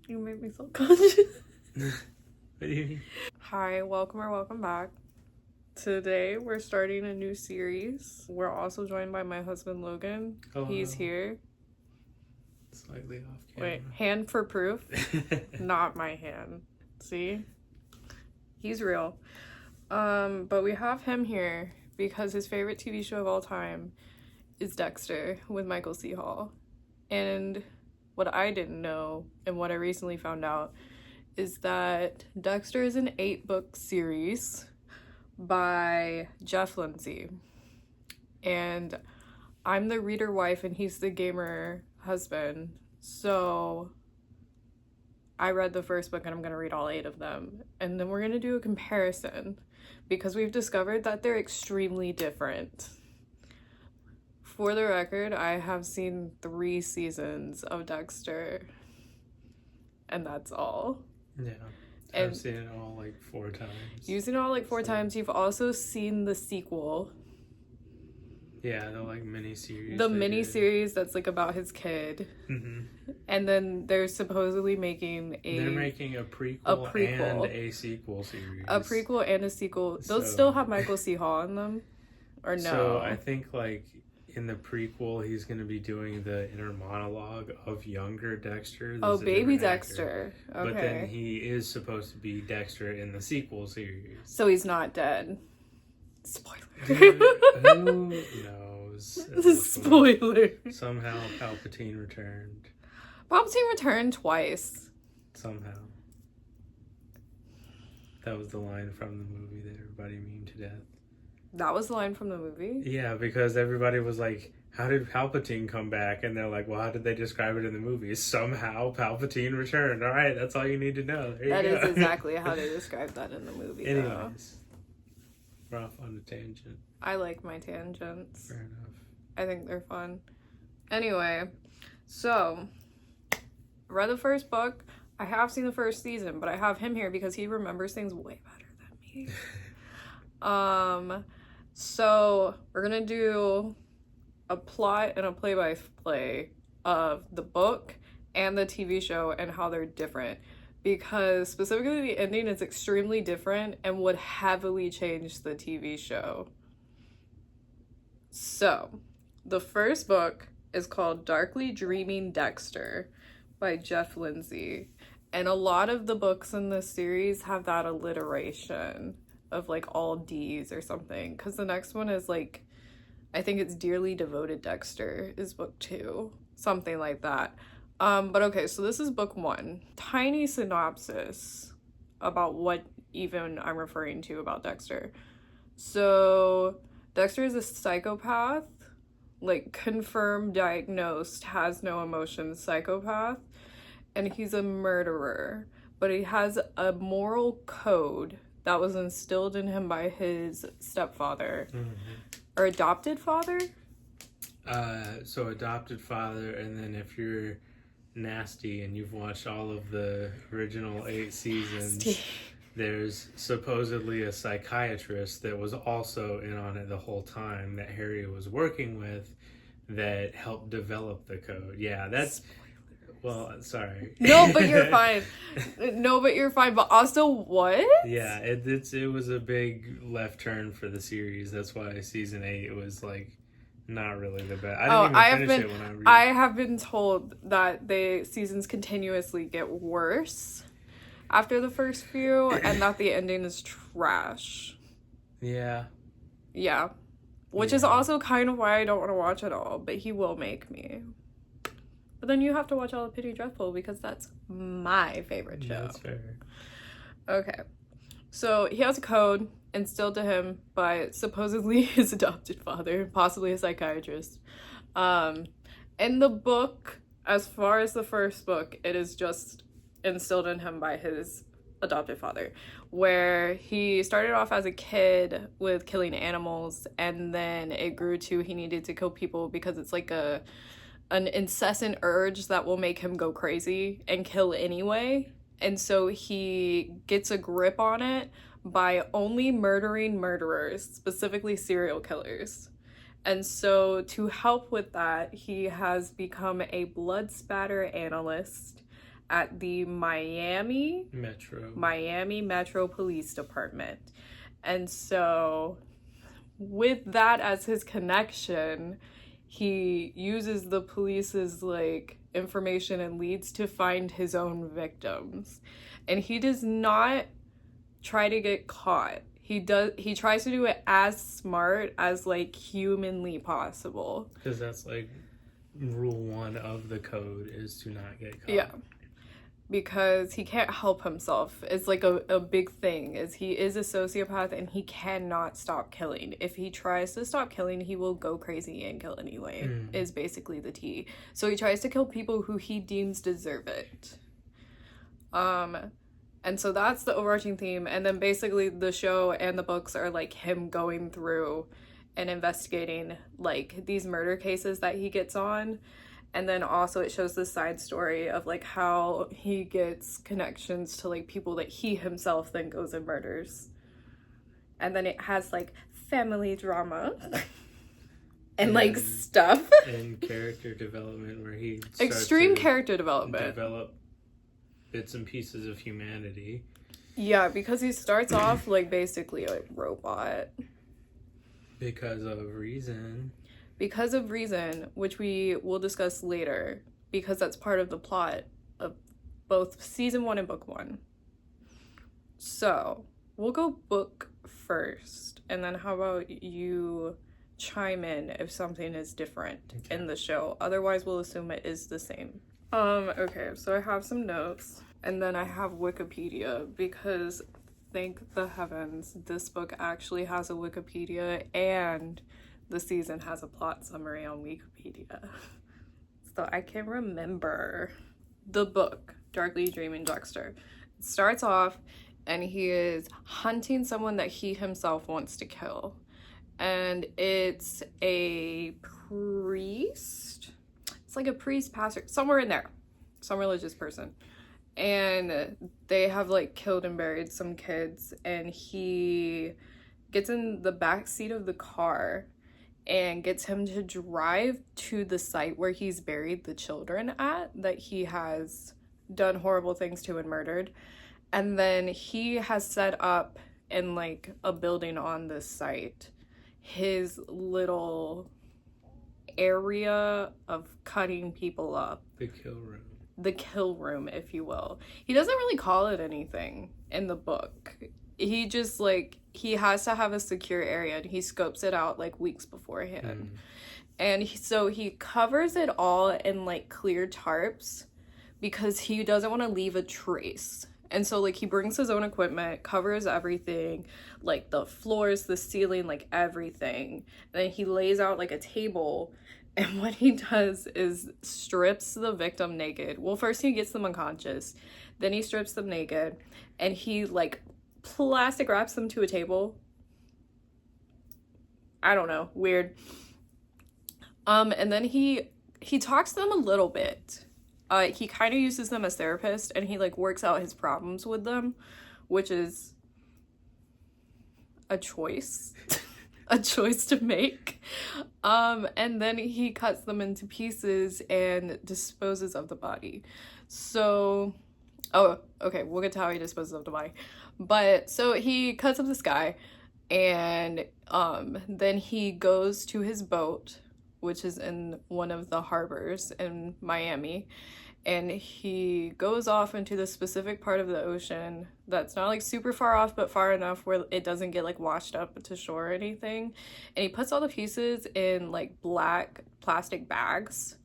You made me self-conscious. What do you mean? Hi, welcome back. Today we're starting a new series. We're also joined by my husband Logan. Hello. He's here. Slightly off camera. Wait, hand for proof? Not my hand. See? He's real. But we have him here because his favorite TV show of all time is Dexter with Michael C. Hall. And what I didn't know and what I recently found out is that Dexter is an 8-book series by Jeff Lindsay. And I'm the reader wife and he's the gamer husband. So I read the first book and I'm going to read all 8 of them. And then we're going to do a comparison because we've discovered that they're extremely different. For the record, I have seen 3 seasons of Dexter, and that's all. Yeah, And I've seen it all like 4 times. You've seen it all like 4 times. You've also seen the sequel. Yeah, the like mini-series. The mini-series that's like about his kid. Mm-hmm. And then they're supposedly making They're making a prequel and a sequel series. A prequel and a sequel. Those still have Michael C. Hall in them? Or no? So I think like in the prequel, he's going to be doing the inner monologue of younger Dexter. Oh, baby Dexter. Okay. But then he is supposed to be Dexter in the sequel series. So he's not dead. Spoiler. Who knows? Spoiler. Somehow Palpatine returned. Palpatine returned twice. Somehow. That was the line from the movie that everybody memed to death. That was the line from the movie? Yeah, because everybody was like, how did Palpatine come back? And they're like, well, how did they describe it in the movie? Somehow Palpatine returned. All right, that's all you need to know. That is exactly how they described that in the movie. Anyways, we're off on a tangent. I like my tangents. Fair enough. I think they're fun. Anyway, so, read the first book. I have seen the first season, but I have him here because he remembers things way better than me. So we're gonna do a plot and a play-by-play of the book and the TV show and how they're different, because specifically the ending is extremely different and would heavily change the TV show. So the first book is called Darkly Dreaming Dexter by Jeff Lindsay, and a lot of the books in this series have that alliteration of like all D's or something, because the next one is like, I think it's Dearly Devoted Dexter is book 2, something like that. But okay, so this is book 1. Tiny synopsis about what even I'm referring to about Dexter. So Dexter is a psychopath, like confirmed, diagnosed, has no emotions psychopath, and he's a murderer, but he has a moral code that was instilled in him by his stepfather. Mm-hmm. Or adopted father? So adopted father, and then if you're nasty and you've watched all of the original 8 seasons, there's supposedly a psychiatrist that was also in on it the whole time that Harry was working with that helped develop the code. Yeah, that's... Well, sorry. No, but you're fine. But also, what? Yeah, it was a big left turn for the series. That's why season 8 was like not really the best. I didn't even finish it when I read. I have been told that the seasons continuously get worse after the first few, and that the ending is trash. Yeah. Yeah. Which is also kind of why I don't want to watch it all, but he will make me. But then you have to watch All the Penny Dreadful because that's my favorite show. That's fair. Okay. So he has a code instilled to him by supposedly his adopted father, possibly a psychiatrist. In the book, as far as the first book, it is just instilled in him by his adopted father, where he started off as a kid with killing animals, and then it grew to he needed to kill people because it's like an incessant urge that will make him go crazy and kill anyway. And so he gets a grip on it by only murdering murderers, specifically serial killers. And so to help with that, he has become a blood spatter analyst at the Miami Metro Police Department. And so with that as his connection, he uses the police's like information and leads to find his own victims. And he does not try to get caught. He tries to do it as smart as like humanly possible. Because that's like rule 1 of the code, is to not get caught. Yeah. Because he can't help himself. It's like a big thing, is he is a sociopath and he cannot stop killing. If he tries to stop killing, he will go crazy and kill anyway, is basically the tea. So he tries to kill people who he deems deserve it. And so that's the overarching theme. And then basically the show and the books are like him going through and investigating like these murder cases that he gets on. And then also it shows the side story of like how he gets connections to like people that he himself then goes and murders. And then it has like family drama and like stuff. And character development where he extreme character development. Develop bits and pieces of humanity. Yeah, because he starts off like basically a robot. Because of reason. Because of reason, which we will discuss later, because that's part of the plot of both season 1 and book 1. So, we'll go book first, and then how about you chime in if something is different in the show. Otherwise, we'll assume it is the same. Okay, so I have some notes, and then I have Wikipedia, because thank the heavens, this book actually has a Wikipedia, and the season has a plot summary on Wikipedia. So I can remember the book, Darkly Dreaming Dexter. It starts off, and he is hunting someone that he himself wants to kill. And it's a priest. It's like a priest, pastor, somewhere in there. Some religious person. And they have like killed and buried some kids. And he gets in the back seat of the car and gets him to drive to the site where he's buried the children at, that he has done horrible things to and murdered. And then he has set up in like a building on this site his little area of cutting people up. The kill room. The kill room, if you will. He doesn't really call it anything in the book. He just like, he has to have a secure area, and he scopes it out like weeks beforehand. And so he covers it all in like clear tarps because he doesn't want to leave a trace. And so like he brings his own equipment, covers everything, like the floors, the ceiling, like everything. And then he lays out like a table, and what he does is strips the victim naked. Well, first he gets them unconscious, then he strips them naked, and he like plastic wraps them to a table. I don't know, weird. And then he talks to them a little bit. He kind of uses them as therapists, and he like works out his problems with them, which is a choice. A choice to make. And then he cuts them into pieces and disposes of the body. So, oh, okay, we'll get to how he disposes of the body. But so he cuts up this guy, and then he goes to his boat, which is in one of the harbors in Miami, and he goes off into the specific part of the ocean that's not like super far off, but far enough where it doesn't get like washed up to shore or anything. And he puts all the pieces in like black plastic bags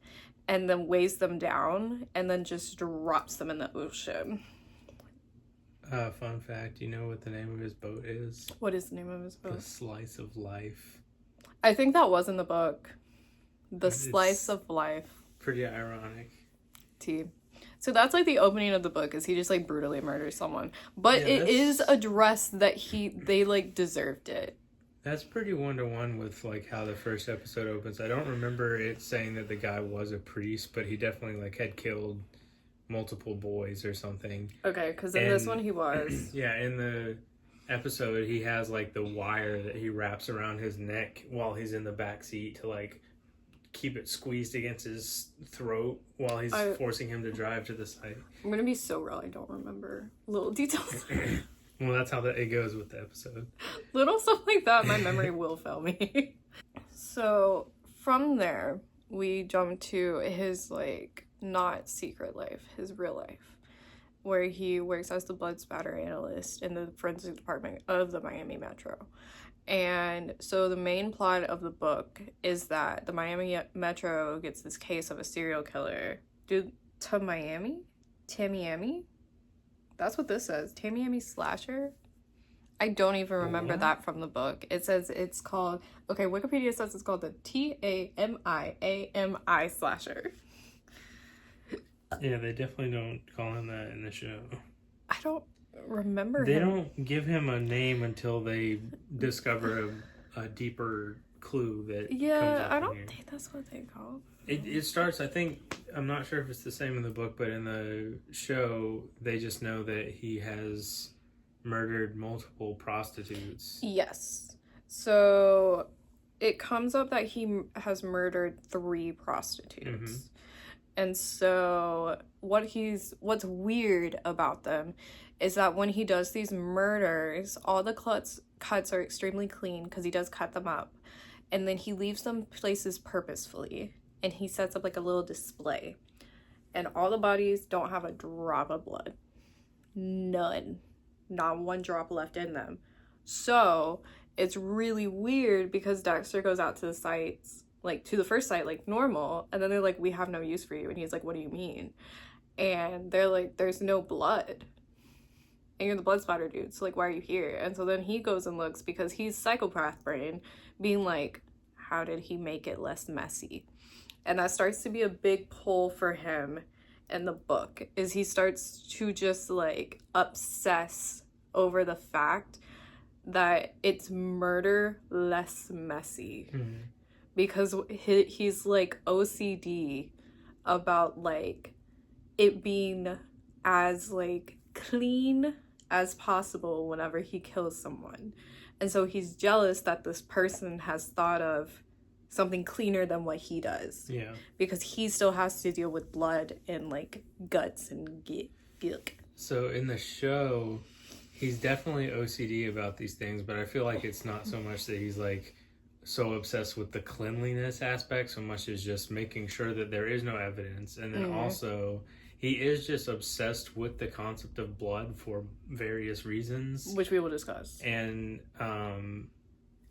and then weighs them down and then just drops them in the ocean. Fun fact, you know what the name of his boat is? What is the name of his boat? The Slice of Life. I think that was in the book. The Slice of Life. Pretty ironic. So that's like the opening of the book, is he just like brutally murders someone. But it is addressed that they like deserved it. That's pretty 1-to-1 with like how the first episode opens. I don't remember it saying that the guy was a priest, but he definitely like had killed multiple boys or something. Okay, because in this one he was. Yeah, in the episode he has like the wire that he wraps around his neck while he's in the back seat to like keep it squeezed against his throat while he's forcing him to drive to the site. I'm gonna be so real, I don't remember little details. Well, that's how it goes with the episode. Little stuff like that, my memory will fail me. So from there, we jump to his, like, not secret life, his real life, where he works as the blood spatter analyst in the forensic department of the Miami Metro. And so the main plot of the book is that the Miami Metro gets this case of a serial killer. Dude, to Miami? Tamiami? That's what this says. Tamiami slasher? I don't even remember that from the book. It says it's called... Okay, Wikipedia says it's called the Tamiami slasher. Yeah, they definitely don't call him that in the show. I don't remember They don't give him a name until they discover a deeper clue that comes up I don't here. think that's what they call It starts, I think, I'm not sure if it's the same in the book, but in the show, they just know that he has murdered multiple prostitutes. Yes. So it comes up that he has murdered 3 prostitutes. Mm-hmm. And so what's weird about them is that when he does these murders, all the cuts are extremely clean because he does cut them up. And then he leaves them places purposefully. And he sets up like a little display. And all the bodies don't have a drop of blood. None. Not one drop left in them. So it's really weird because Dexter goes out to the sites, like to the first site, like normal. And then they're like, we have no use for you. And he's like, what do you mean? And they're like, there's no blood. And you're the blood spatter dude. So like, why are you here? And so then he goes and looks because he's psychopath brain being like, how did he make it less messy? And that starts to be a big pull for him in the book, is he starts to just like obsess over the fact that it's murder less messy. Mm-hmm. Because he's like OCD about like it being as like clean as possible whenever he kills someone. And so he's jealous that this person has thought of something cleaner than what he does. Yeah. Because he still has to deal with blood and like guts and guilt. So in the show, he's definitely OCD about these things, but I feel like it's not so much that he's like so obsessed with the cleanliness aspect so much as just making sure that there is no evidence. And then also he is just obsessed with the concept of blood for various reasons, which we will discuss. And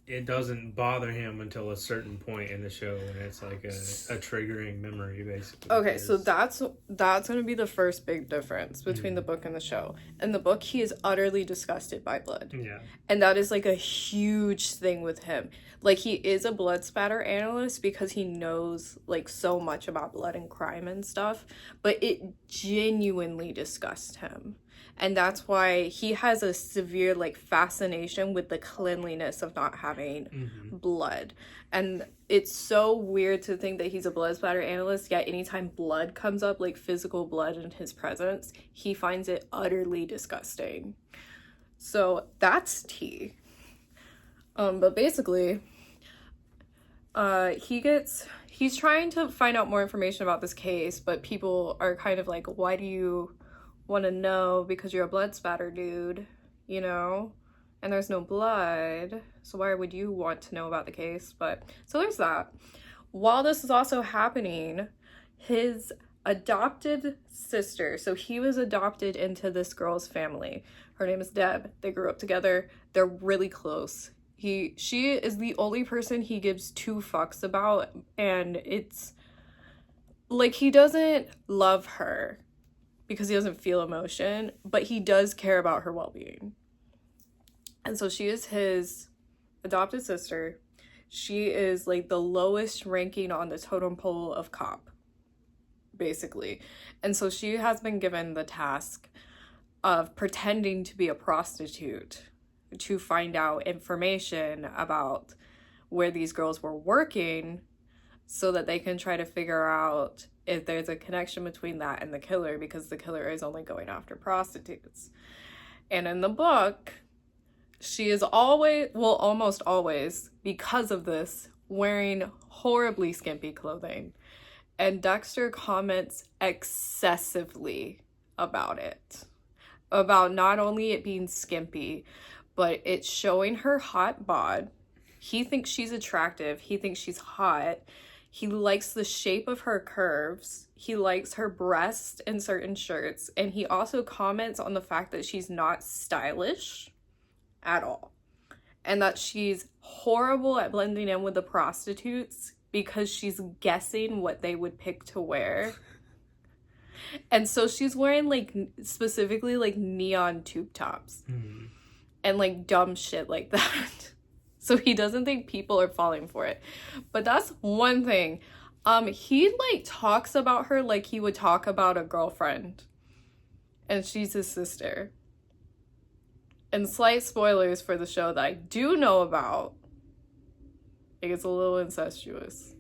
it doesn't bother him until a certain point in the show, and it's like a triggering memory, basically. Okay, so that's going to be the first big difference between the book and the show. In the book, he is utterly disgusted by blood. Yeah. And that is like a huge thing with him. Like, he is a blood spatter analyst because he knows like so much about blood and crime and stuff, but it genuinely disgusts him. And that's why he has a severe, like, fascination with the cleanliness of not having blood. And it's so weird to think that he's a blood splatter analyst, yet anytime blood comes up, like physical blood in his presence, he finds it utterly disgusting. So that's tea. But basically, he's trying to find out more information about this case, but people are kind of like, why do you want to know? Because you're a blood spatter dude, you know, and there's no blood, so why would you want to know about the case? But so there's that. While this is also happening, his adopted sister, so he was adopted into this girl's family, her name is Deb, they grew up together, they're really close. She is the only person he gives 2 fucks about, and it's like he doesn't love her because he doesn't feel emotion, but he does care about her well-being. And so she is his adopted sister. She is like the lowest ranking on the totem pole of cop, basically. And so she has been given the task of pretending to be a prostitute to find out information about where these girls were working so that they can try to figure out if there's a connection between that and the killer, because the killer is only going after prostitutes. And in the book, she is always, well, almost always, because of this, wearing horribly skimpy clothing. And Dexter comments excessively about it. About not only it being skimpy, but it's showing her hot bod. He thinks she's attractive. He thinks she's hot. He likes the shape of her curves. He likes her breast in certain shirts. And he also comments on the fact that she's not stylish at all. And that she's horrible at blending in with the prostitutes because she's guessing what they would pick to wear. And so she's wearing, like, specifically, like, neon tube tops. Mm. And, like, dumb shit like that. So he doesn't think people are falling for it. But that's one thing. He, like, talks about her like he would talk about a girlfriend. And she's his sister. And slight spoilers for the show that I do know about. It gets a little incestuous.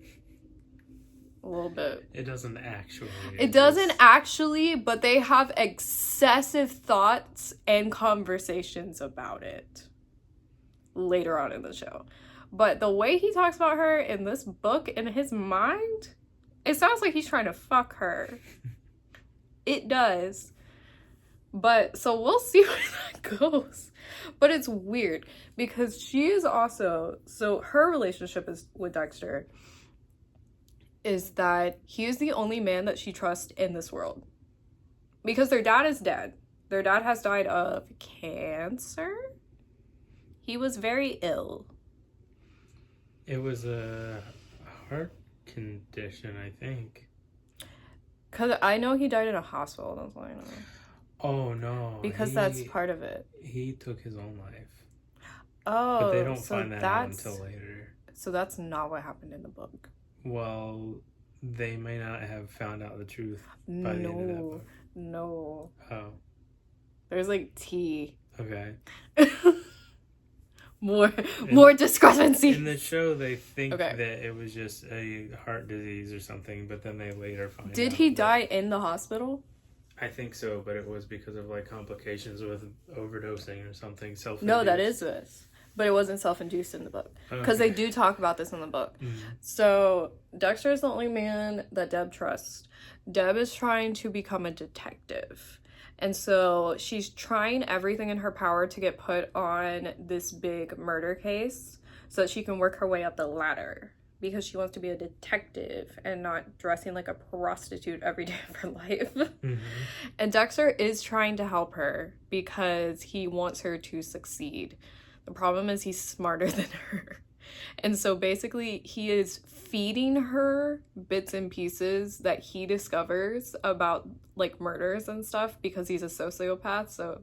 A little bit. It doesn't actually. It doesn't actually, but they have excessive thoughts and conversations about it later on in the show. But the way he talks about her in this book, in his mind, it sounds like he's trying to fuck her. It does. But, so we'll see where that goes. But it's weird, because she is also, so her relationship is with Dexter is that he is the only man that she trusts in this world. Because their dad is dead. Their dad has died of cancer. He was very ill. It was a heart condition, I think. Because I know he died in a hospital, that's why I know. Oh, no. Because that's part of it. He took his own life. Oh, but they don't find that out until later. So that's not what happened in the book. Well, they may not have found out the truth by the end of that book. No. Oh. There's like tea. Okay. more discrepancies. In the show, they think that it was just a heart disease or something, but then they later find out. Did he die in the hospital? I think so, but it was because of like complications with overdosing or something. Self-induced. No, that is this. But it wasn't self-induced in the book. Because they do talk about this in the book. Mm-hmm. So, Dexter is the only man that Deb trusts. Deb is trying to become a detective. And so, she's trying everything in her power to get put on this big murder case so that she can work her way up the ladder. Because she wants to be a detective and not dressing like a prostitute every day of her life. Mm-hmm. And Dexter is trying to help her because he wants her to succeed. The problem is he's smarter than her. And so basically he is feeding her bits and pieces that he discovers about like murders and stuff because he's a sociopath.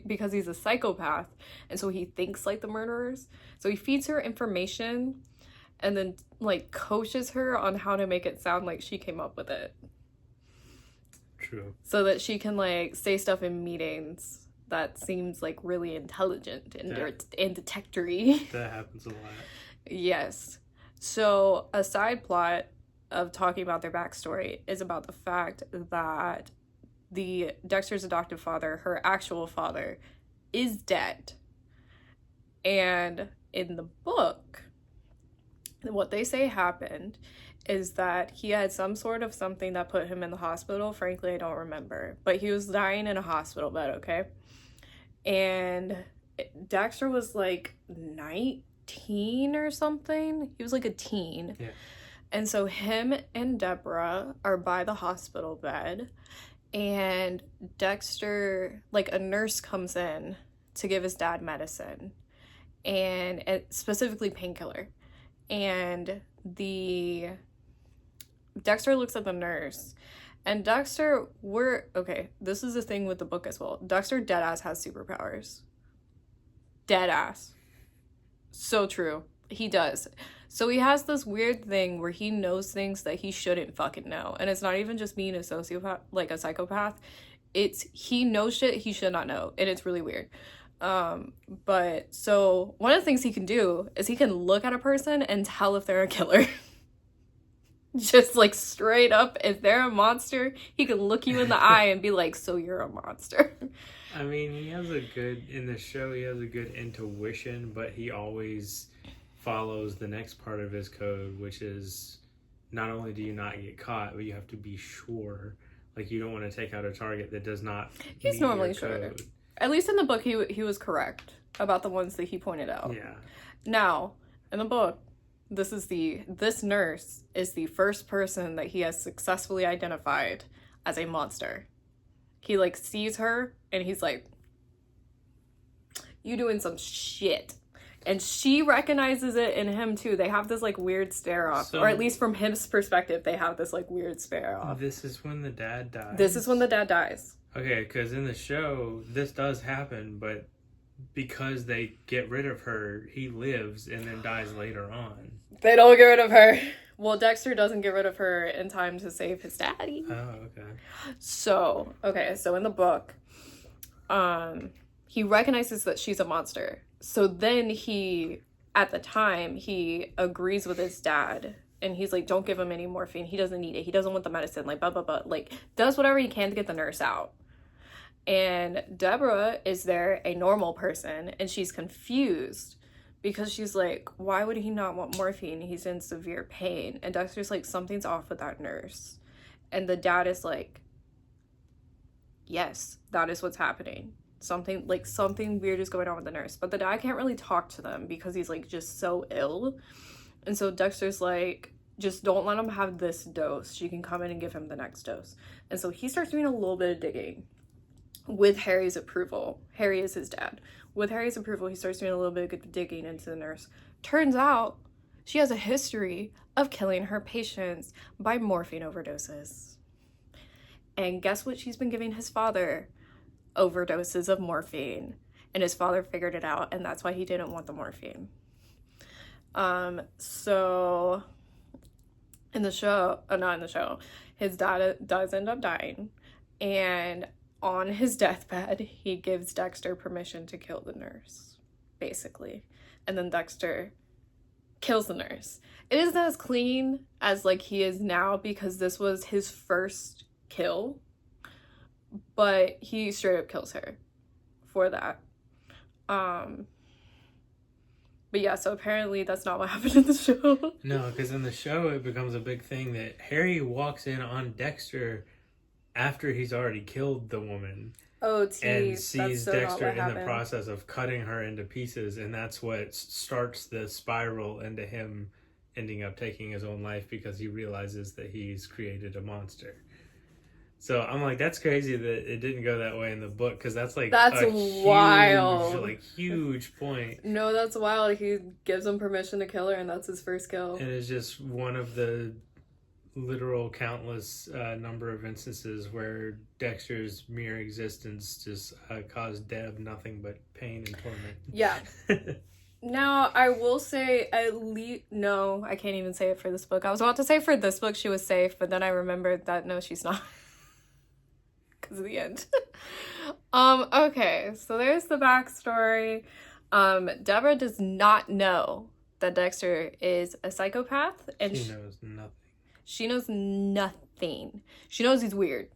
Because he's a psychopath. And so he thinks like the murderers. So he feeds her information and then like coaches her on how to make it sound like she came up with it. True. So that she can like say stuff in meetings that seems like really intelligent and detectory. That happens a lot. Yes. So a side plot of talking about their backstory is about the fact that the Dexter's adoptive father, her actual father, is dead. And in the book, what they say happened is that he had some sort of something that put him in the hospital. Frankly, I don't remember. But he was dying in a hospital bed, okay? And Dexter was like 19 or something. He was like a teen. Yeah. And so him and Deborah are by the hospital bed. And Dexter, like a nurse comes in to give his dad medicine. And specifically painkiller. And Dexter looks at the nurse. And Dexter, this is the thing with the book as well. Dexter deadass has superpowers. Deadass. So true. He does. So he has this weird thing where he knows things that he shouldn't fucking know. And it's not even just being a sociopath, like a psychopath. It's, he knows shit he should not know. And it's really weird. But so one of the things he can do is he can look at a person and tell if they're a killer. Just like straight up, if they're a monster, he can look you in the eye and be like, so you're a monster. I mean, in the show, he has a good intuition, but he always follows the next part of his code, which is not only do you not get caught, but you have to be sure. Like, you don't want to take out a target that does not He's meet normally your sure. code. At least in the book, he was correct about the ones that he pointed out. Yeah. Now, in the book, this nurse is the first person that he has successfully identified as a monster. He, like, sees her, and he's like, you doing some shit. And she recognizes it in him, too. They have this, like, weird stare-off. Or at least from his perspective, they have this, like, weird stare-off. This is when the dad dies? This is when the dad dies. Okay, because in the show, this does happen, but because they get rid of her, he lives and then dies later on. They don't get rid of her. Well, Dexter doesn't get rid of her in time to save his daddy. Oh, okay. So in the book, he recognizes that she's a monster. So then at the time, he agrees with his dad. And he's like, don't give him any morphine. He doesn't need it. He doesn't want the medicine. Like, blah, blah, blah. Like, does whatever he can to get the nurse out. And Deborah is there, a normal person, and she's confused because she's like, why would he not want morphine? He's in severe pain. And Dexter's like, something's off with that nurse. And the dad is like, yes, that is what's happening. Something weird is going on with the nurse. But the dad can't really talk to them because he's like just so ill. And so Dexter's like, just don't let him have this dose. She can come in and give him the next dose. And so he starts doing a little bit of digging. With Harry's approval. Harry is his dad. With Harry's approval, he starts doing a little bit of digging into the nurse. Turns out, she has a history of killing her patients by morphine overdoses. And guess what she's been giving his father? Overdoses of morphine. And his father figured it out, and that's why he didn't want the morphine. So, not in the show, his dad does end up dying. And on his deathbed, he gives Dexter permission to kill the nurse, basically. And then Dexter kills the nurse. It isn't as clean as, like, he is now because this was his first kill. But he straight up kills her for that. But yeah, so apparently that's not what happened in the show. No, because in the show, it becomes a big thing that Harry walks in on Dexter after he's already killed the woman. Oh, geez. And sees Dexter in happened. the process of cutting her into pieces, and that's what starts the spiral into him ending up taking his own life because he realizes that he's created a monster. So I'm like, that's crazy that it didn't go that way in the book, because that's like wild, huge point. No, that's wild. He gives him permission to kill her, and that's his first kill. And it's just one of the literal countless number of instances where Dexter's mere existence just caused Deb nothing but pain and torment. Yeah. Now, I will say no, I can't even say it for this book. I was about to say for this book she was safe, but then I remembered that no, she's not. Because of the end. Okay, so there's the backstory. Deborah does not know that Dexter is a psychopath. And she knows nothing. She knows nothing. She knows he's weird.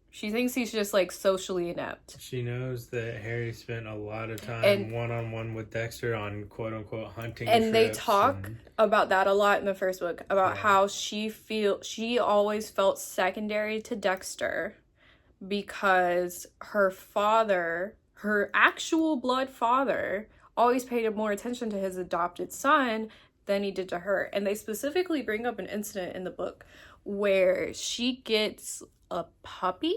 She thinks he's just, like, socially inept. She knows that Harry spent a lot of time one-on-one with Dexter on quote-unquote hunting trips. And they talk about that a lot in the first book, about how she always felt secondary to Dexter because her father, her actual blood father, always paid more attention to his adopted son than he did to her. And they specifically bring up an incident in the book where she gets a puppy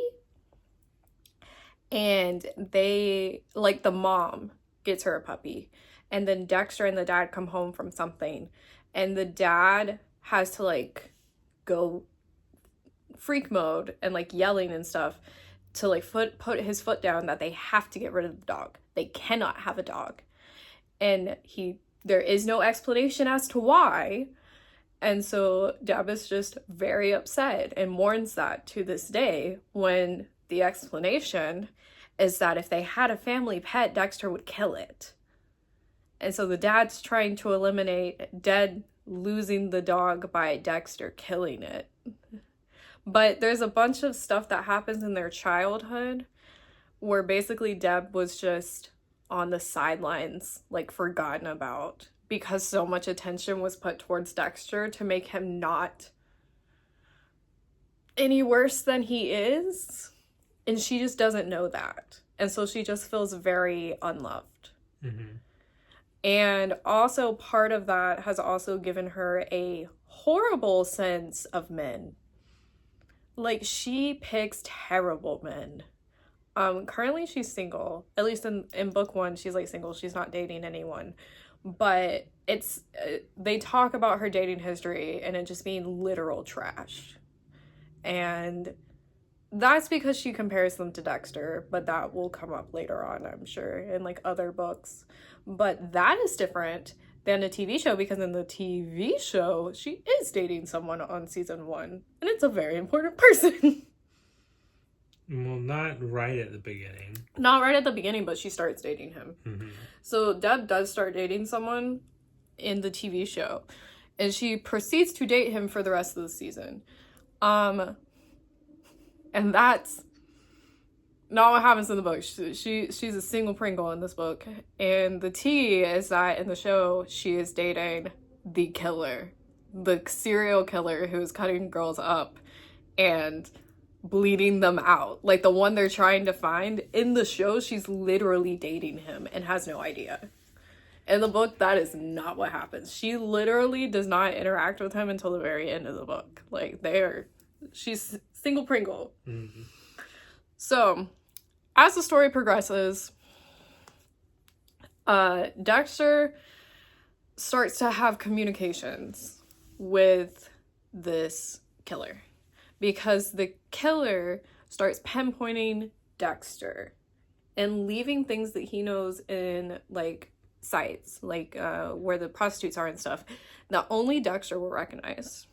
and the mom gets her a puppy, and then Dexter and the dad come home from something, and the dad has to, like, go freak mode and, like, yelling and stuff to, like, put his foot down that they have to get rid of the dog. They cannot have a dog. And there is no explanation as to why. And so Deb is just very upset and mourns that to this day, when the explanation is that if they had a family pet, Dexter would kill it. And so the dad's trying to eliminate Deb losing the dog by Dexter killing it. But there's a bunch of stuff that happens in their childhood where basically Deb was just on the sidelines, like, forgotten about because so much attention was put towards Dexter to make him not any worse than he is. And she just doesn't know that. And so she just feels very unloved. Mm-hmm. And also part of that has also given her a horrible sense of men. Like, she picks terrible men. Currently she's single. At least in book 1, she's like single. She's not dating anyone. But it's they talk about her dating history and it just being literal trash. And that's because she compares them to Dexter, but that will come up later on, I'm sure, in like other books. But that is different than a TV show, because in the TV show, she is dating someone on season 1, and it's a very important person. Well, not right at the beginning. Not right at the beginning, but she starts dating him. Mm-hmm. So Deb does start dating someone in the TV show, and she proceeds to date him for the rest of the season. And that's not what happens in the book. She's a single Pringle in this book. And the tea is that in the show, she is dating the killer. The serial killer who's cutting girls up and bleeding them out. Like, the one they're trying to find. In the show, she's literally dating him and has no idea. In the book, that is not what happens. She literally does not interact with him until the very end of the book. Like, she's single Pringle. Mm-hmm. So, as the story progresses, Dexter starts to have communications with this killer, because the killer starts pinpointing Dexter and leaving things that he knows in, like, sites, like where the prostitutes are and stuff, that only Dexter will recognize.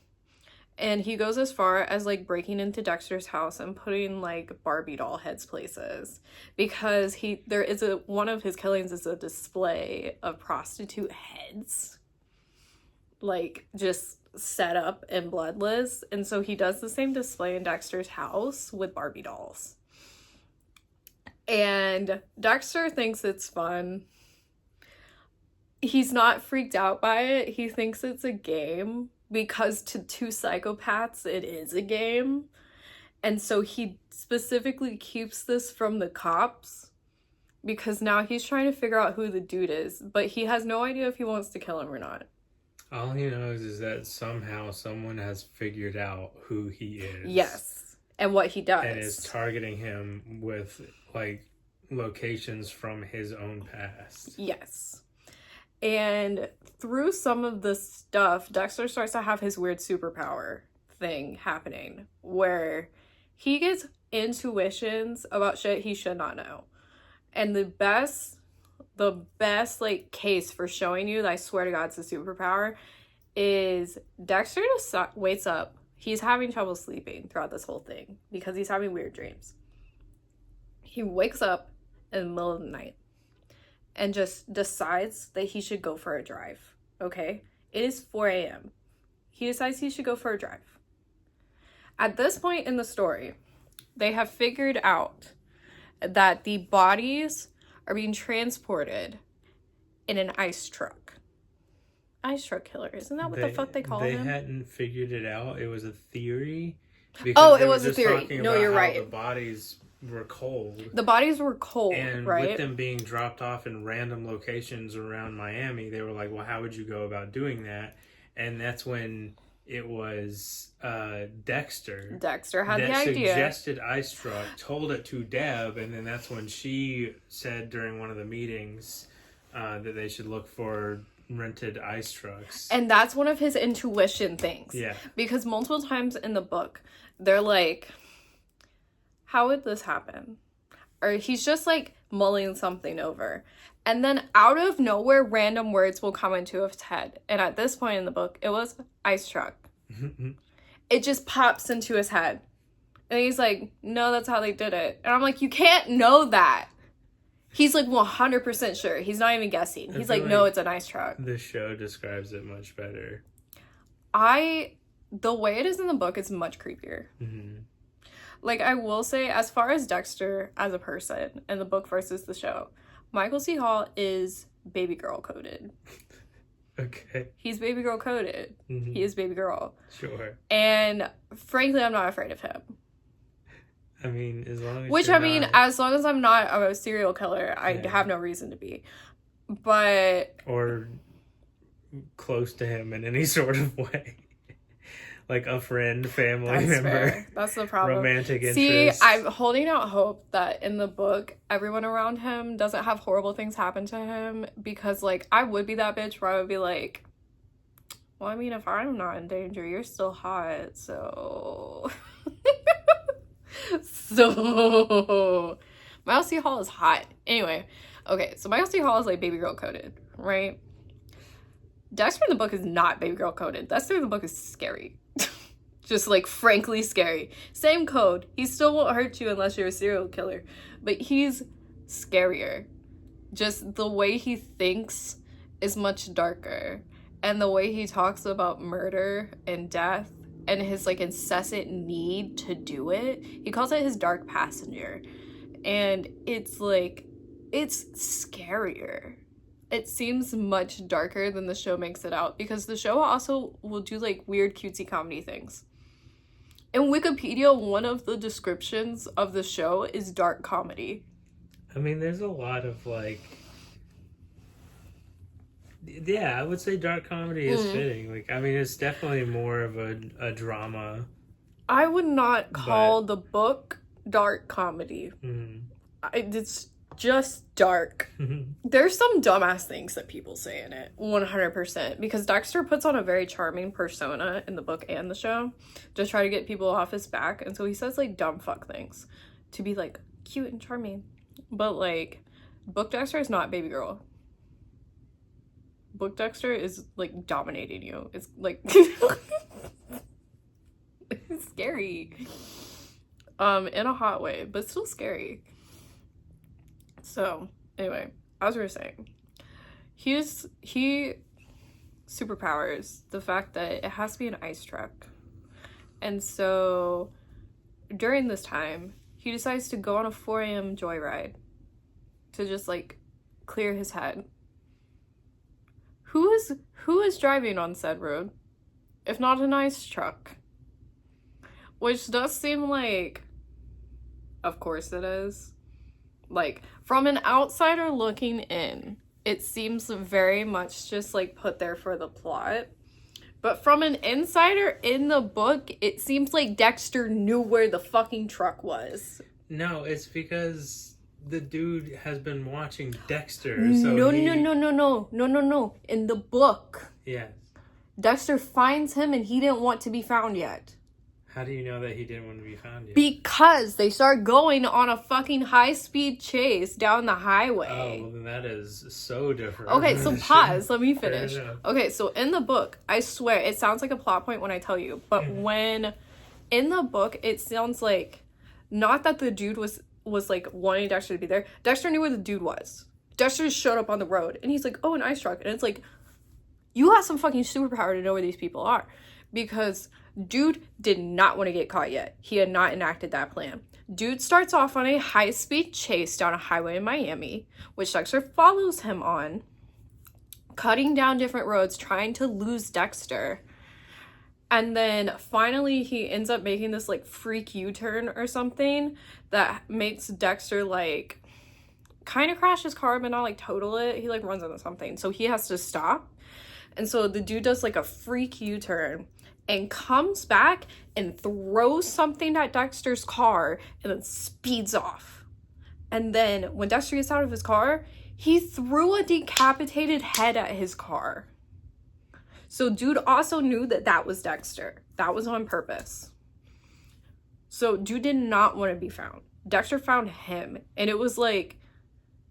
And he goes as far as, like, breaking into Dexter's house and putting, like, Barbie doll heads places, because one of his killings is a display of prostitute heads, like, just set up and bloodless. And so he does the same display in Dexter's house with Barbie dolls. And Dexter thinks it's fun. He's not freaked out by it. He thinks it's a game, because to two psychopaths, it is a game. And so he specifically keeps this from the cops, because now he's trying to figure out who the dude is, but he has no idea if he wants to kill him or not. All he knows is that somehow someone has figured out who he is. Yes, and what he does. And is targeting him with, like, locations from his own past. Yes. And through some of the stuff, Dexter starts to have his weird superpower thing happening, where he gets intuitions about shit he should not know. And the best, like, case for showing you that I swear to God it's a superpower is Dexter just wakes up. He's having trouble sleeping throughout this whole thing because he's having weird dreams. He wakes up in the middle of the night and just decides that he should go for a drive, okay? It is 4 a.m. He decides he should go for a drive. At this point in the story, they have figured out that the bodies are being transported in an ice truck. Ice truck killer, isn't that what the fuck they call him? They hadn't figured it out. It was a theory. Oh, it was a theory. No, you're right. The bodies were cold. The bodies were cold, and right? with them being dropped off in random locations around Miami, they were like, well, how would you go about doing that? And that's when it was Dexter. Dexter had the idea. Suggested ice truck, told it to Deb, and then that's when she said during one of the meetings that they should look for rented ice trucks. And that's one of his intuition things. Yeah. Because multiple times in the book, they're like, how would this happen? Or he's just, like, mulling something over. And then out of nowhere, random words will come into his head. And at this point in the book, it was ice truck. It just pops into his head. And he's like, no, that's how they did it. And I'm like, you can't know that. He's like 100% sure. He's not even guessing. He's like, no, it's an ice truck. The show describes it much better. The way it is in the book is much creepier. Mm-hmm. Like, I will say, as far as Dexter as a person in the book versus the show, Michael C. Hall is baby girl coded. Okay. He's baby girl coded. Mm-hmm. He is baby girl. Sure. And frankly, I'm not afraid of him. I mean, as long as as long as I'm not a serial killer, I have no reason to be. But... Or close to him in any sort of way. Like a friend, family member. Fair. That's the problem. Romantic interest. See, I'm holding out hope that in the book, everyone around him doesn't have horrible things happen to him. Because, like, I would be that bitch where I would be like, well, I mean, if I'm not in danger, you're still hot, so... So... Michael C. Hall is hot. Anyway, okay, so Michael C. Hall is, like, baby girl coded, right? Dexter in the book is not baby girl coded. Dexter in the book is scary. Just, like, frankly scary. Same code. He still won't hurt you unless you're a serial killer. But he's scarier. Just the way he thinks is much darker. And the way he talks about murder and death and his, like, incessant need to do it. He calls it his dark passenger. And it's, like, it's scarier. It seems much darker than the show makes it out. Because the show also will do, like, weird cutesy comedy things. In Wikipedia, one of the descriptions of the show is dark comedy. I mean, there's a lot of, like... Yeah, I would say dark comedy is fitting. Like, I mean, it's definitely more of a drama. I would not call the book dark comedy. It's just dark. There's some dumbass things that people say in it, 100%, because Dexter puts on a very charming persona in the book and the show to try to get people off his back, and so he says, like, dumb fuck things to be, like, cute and charming. But, like, book Dexter is not baby girl. Book Dexter is, like, dominating you. It's, like... It's scary. In a hot way, but still scary. So, anyway, as we were saying, he superpowers the fact that it has to be an ice truck. And so, during this time, he decides to go on a 4 a.m. joyride to just, like, clear his head. Who is driving on said road, if not an ice truck? Which does seem like, of course it is. Like, from an outsider looking in, it seems very much just, like, put there for the plot. But from an insider in the book, it seems like Dexter knew where the fucking truck was. No, it's because the dude has been watching Dexter. No. In the book. Yes. Dexter finds him and he didn't want to be found yet. How do you know that he didn't want to be found yet? Because they start going on a fucking high-speed chase down the highway. Oh, well, then that is so different. Okay, so pause. Let me finish. Okay, so in the book, I swear, it sounds like a plot point when I tell you, but when in the book, it sounds like, not that the dude was like wanting Dexter to be there. Dexter knew where the dude was. Dexter just showed up on the road and he's like, oh, an ice truck. And it's like, you have some fucking superpower to know where these people are. Because dude did not want to get caught yet. He had not enacted that plan. Dude starts off on a high-speed chase down a highway in Miami, which Dexter follows him on, cutting down different roads, trying to lose Dexter. And then finally he ends up making this, like, freak U-turn or something that makes Dexter, like, kind of crash his car, but not, like, total it. He, like, runs into something. So he has to stop. And so the dude does, like, a freak U-turn and comes back and throws something at Dexter's car and then speeds off. And then when Dexter gets out of his car, he threw a decapitated head at his car. So dude also knew that that was Dexter. That was on purpose. So dude did not want to be found. Dexter found him. And it was like,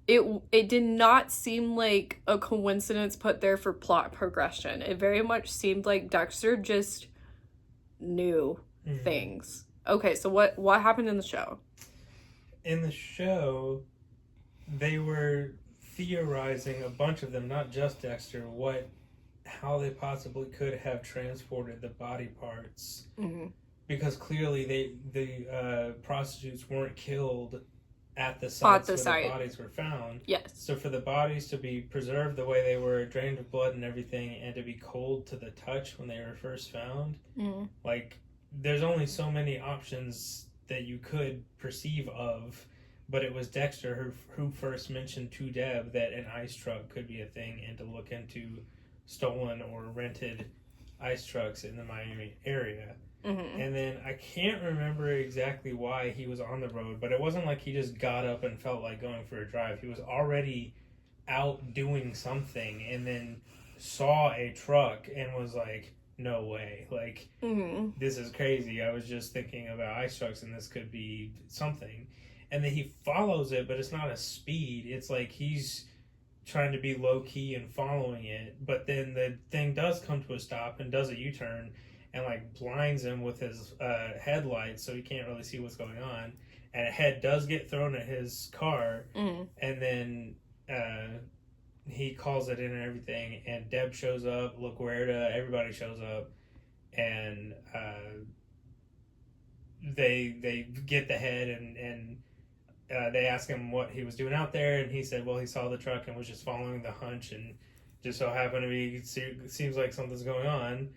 it did not seem like a coincidence put there for plot progression. It very much seemed like Dexter just knew things. Okay, so what happened in the show? In the show, they were theorizing, a bunch of them, not just Dexter, how they possibly could have transported the body parts. Because clearly the prostitutes weren't killed at the At sites the where site. the bodies were found. Yes. So for the bodies to be preserved the way they were, drained of blood and everything, and to be cold to the touch when they were first found, like, there's only so many options that you could perceive of, but it was Dexter who first mentioned to Deb that an ice truck could be a thing and to look into stolen or rented ice trucks in the Miami area. And then I can't remember exactly why he was on the road, but it wasn't like he just got up and felt like going for a drive. He was already out doing something and then saw a truck and was like, no way. Like, this is crazy. I was just thinking about ice trucks and this could be something. And then he follows it, but it's not a speed. It's like he's trying to be low key and following it, but then the thing does come to a stop and does a U-turn and like blinds him with his headlights, so he can't really see what's going on. And a head does get thrown at his car, and then he calls it in and everything. And Deb shows up, LaGuardia, everybody shows up, and they get the head and they ask him what he was doing out there, and he said, well, he saw the truck and was just following the hunch, and just so happened to be, seems like something's going on.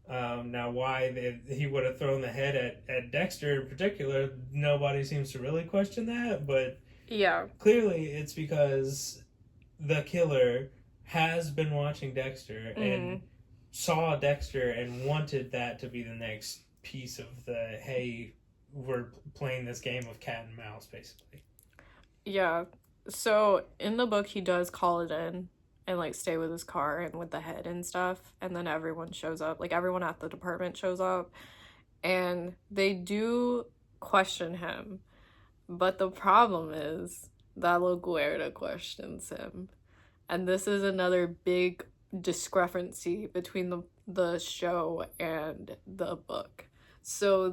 Now, why he would have thrown the head at Dexter in particular, nobody seems to really question that, but yeah, clearly it's because the killer has been watching Dexter and saw Dexter and wanted that to be the next piece of the, hey, we're playing this game of cat and mouse, basically. Yeah. So in the book, he does call it in and like stay with his car and with the head and stuff, and then everyone shows up, like everyone at the department shows up, and they do question him, but the problem is that LaGuardia questions him, and this is another big discrepancy between the show and the book. So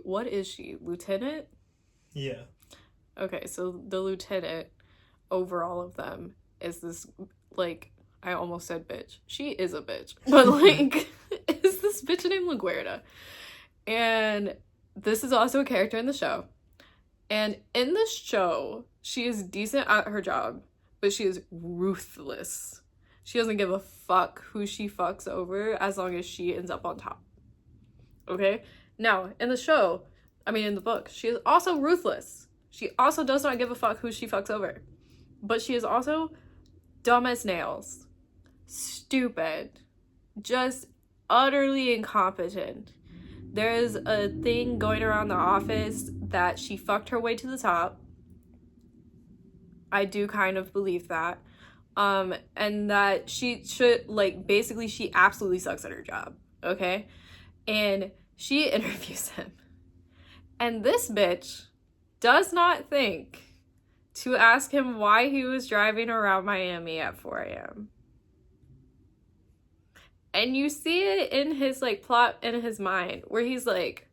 what is she, lieutenant? Yeah. Okay, so the lieutenant over all of them is this, like, I almost said bitch. She is a bitch. But, like, is this bitch named LaGuardia. And this is also a character in the show. And in the show, she is decent at her job, but she is ruthless. She doesn't give a fuck who she fucks over as long as she ends up on top. Okay? Now, in the book, she is also ruthless. She also does not give a fuck who she fucks over. But she is also dumb as nails. Stupid. Just utterly incompetent. There is a thing going around the office that she fucked her way to the top. I do kind of believe that. And that she should, like, basically she absolutely sucks at her job. Okay? And she interviews him. And this bitch does not think to ask him why he was driving around Miami at 4 a.m. And you see it in his, like, plot in his mind, where he's like,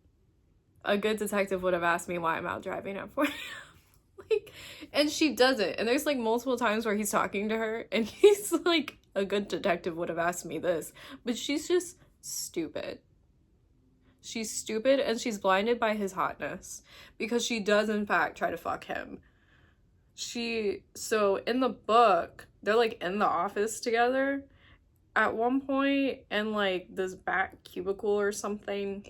a good detective would have asked me why I'm out driving at 4 a.m. Like, and she doesn't. And there's, like, multiple times where he's talking to her, and he's like, a good detective would have asked me this. But she's just stupid. She's stupid, and she's blinded by his hotness, because she does, in fact, try to fuck him. So in the book, they're, like, in the office together at one point, in, like, this back cubicle or something,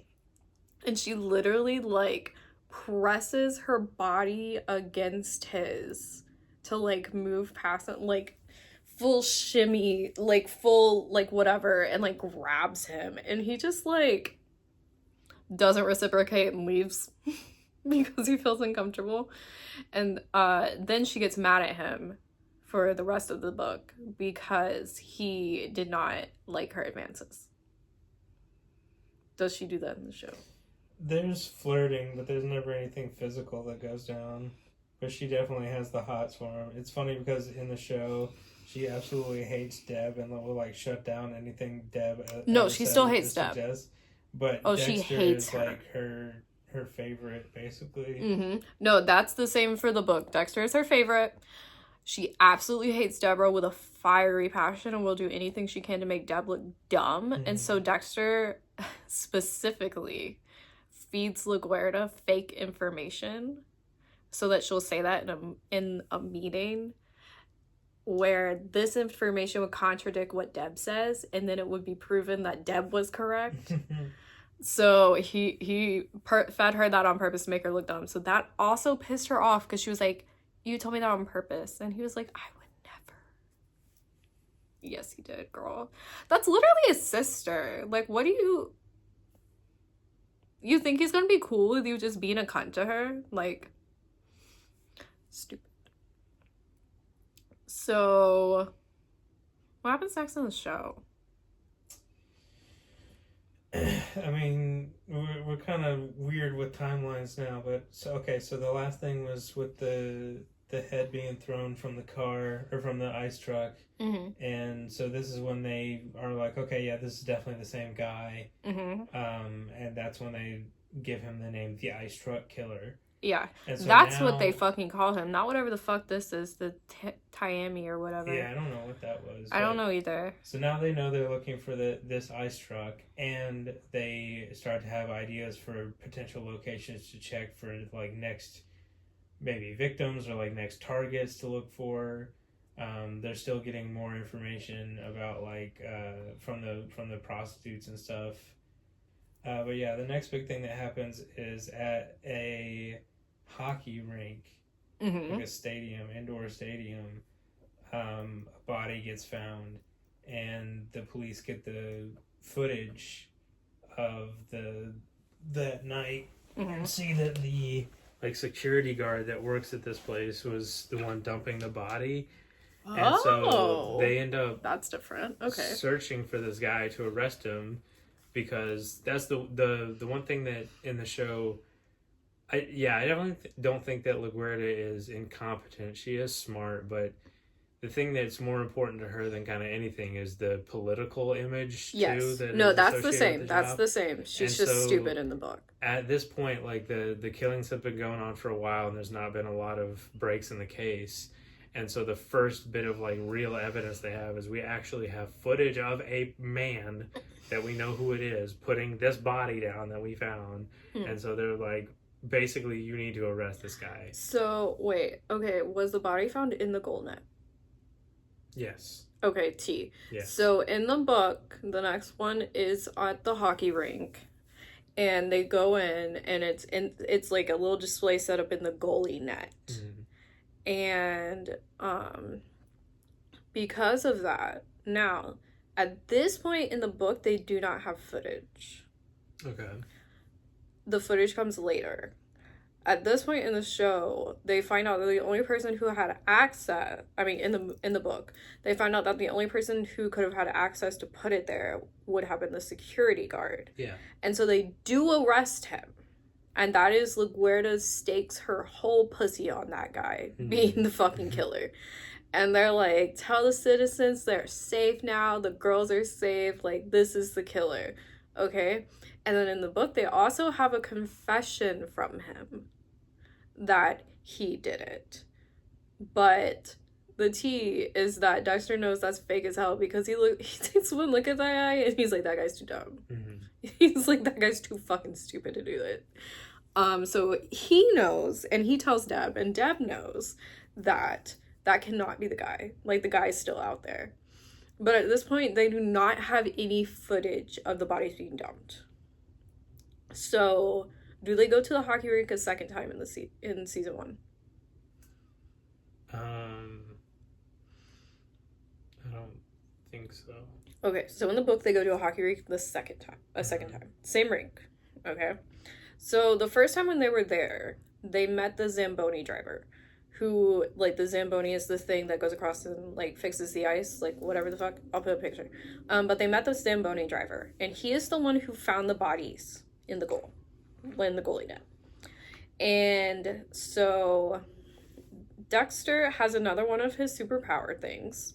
and she literally, like, presses her body against his to, like, move past it, like, full shimmy, like, full, like, whatever, and, like, grabs him, and he just, like, doesn't reciprocate and leaves because he feels uncomfortable. And then she gets mad at him for the rest of the book because he did not like her advances. Does she do that in the show? There's flirting, but there's never anything physical that goes down. But she definitely has the hots for him. It's funny because in the show, she absolutely hates Deb and will, like, shut down anything Deb No, she still hates Deb. Suggests. But Dexter she hates is her. Like her favorite, basically. Mm-hmm. No, that's the same for the book. Dexter is her favorite. She absolutely hates Deborah with a fiery passion and will do anything she can to make Deb look dumb. Mm-hmm. And so Dexter specifically feeds LaGuardia fake information so that she'll say that in a meeting where this information would contradict what Deb says, and then it would be proven that Deb was correct. So he fed her that on purpose to make her look dumb. So that also pissed her off because she was like, you told me that on purpose. And he was like, I would never. Yes, he did, girl. That's literally his sister. Like, what do you think he's gonna be cool with you just being a cunt to her? Like, stupid. So, what happens next in the show? I mean, we're kind of weird with timelines now, but so the last thing was with the head being thrown from the car or from the ice truck, and so this is when they are like, okay, yeah, this is definitely the same guy, and that's when they give him the name the Ice Truck Killer. Yeah, so that's what they fucking call him, not whatever the fuck this is, the Miami or whatever. Yeah, I don't know what that was. I don't know either. So now they know they're looking for this ice truck, and they start to have ideas for potential locations to check for, like, next maybe victims or, like, next targets to look for. They're still getting more information about, like, from the prostitutes and stuff. But yeah, the next big thing that happens is at a hockey rink, like a stadium, indoor stadium, a body gets found, and the police get the footage of that night and see that the security guard that works at this place was the one dumping the body. And so they end up that's different. Okay. Searching for this guy to arrest him. Because that's the one thing that in the show, I definitely don't think that LaGuardia is incompetent. She is smart, but the thing that's more important to her than kind of anything is the political image too. That's the same. That's the same. She's just stupid in the book. At this point, like the killings have been going on for a while, and there's not been a lot of breaks in the case. And so the first bit of like real evidence they have is we actually have footage of a man that we know who it is putting this body down that we found. And so they're like, basically, you need to arrest this guy. So wait, okay, was the body found in the goal net? Yes. Okay, T. Yes. So in the book, the next one is at the hockey rink, and they go in, and it's like a little display set up in the goalie net. And because of that, now at this point in the book, they do not have footage. Okay. The footage comes later. At this point in the show, they find out that the only person who had access, in the book, they find out that the only person who could have had access to put it there would have been the security guard. Yeah. And so they do arrest him. And that is LaGuardia stakes her whole pussy on that guy being the fucking killer. And they're like, tell the citizens they're safe now. The girls are safe. Like, this is the killer. Okay? And then in the book, they also have a confession from him that he did it. But the tea is that Dexter knows that's fake as hell because he takes one look at that guy and he's like, that guy's too dumb. He's like, that guy's too fucking stupid to do it. So he knows, and he tells Deb, and Deb knows that cannot be the guy. Like, the guy's still out there. But at this point, they do not have any footage of the bodies being dumped. So, do they go to the hockey rink a second time in season 1? I don't think so. Okay, so in the book, they go to a hockey rink a second time. Same rink, okay? So the first time when they were there, they met the Zamboni driver, who, like, the Zamboni is the thing that goes across and, like, fixes the ice, like, whatever the fuck. I'll put a picture. But they met the Zamboni driver, and he is the one who found the bodies in the goalie net. And so Dexter has another one of his superpower things,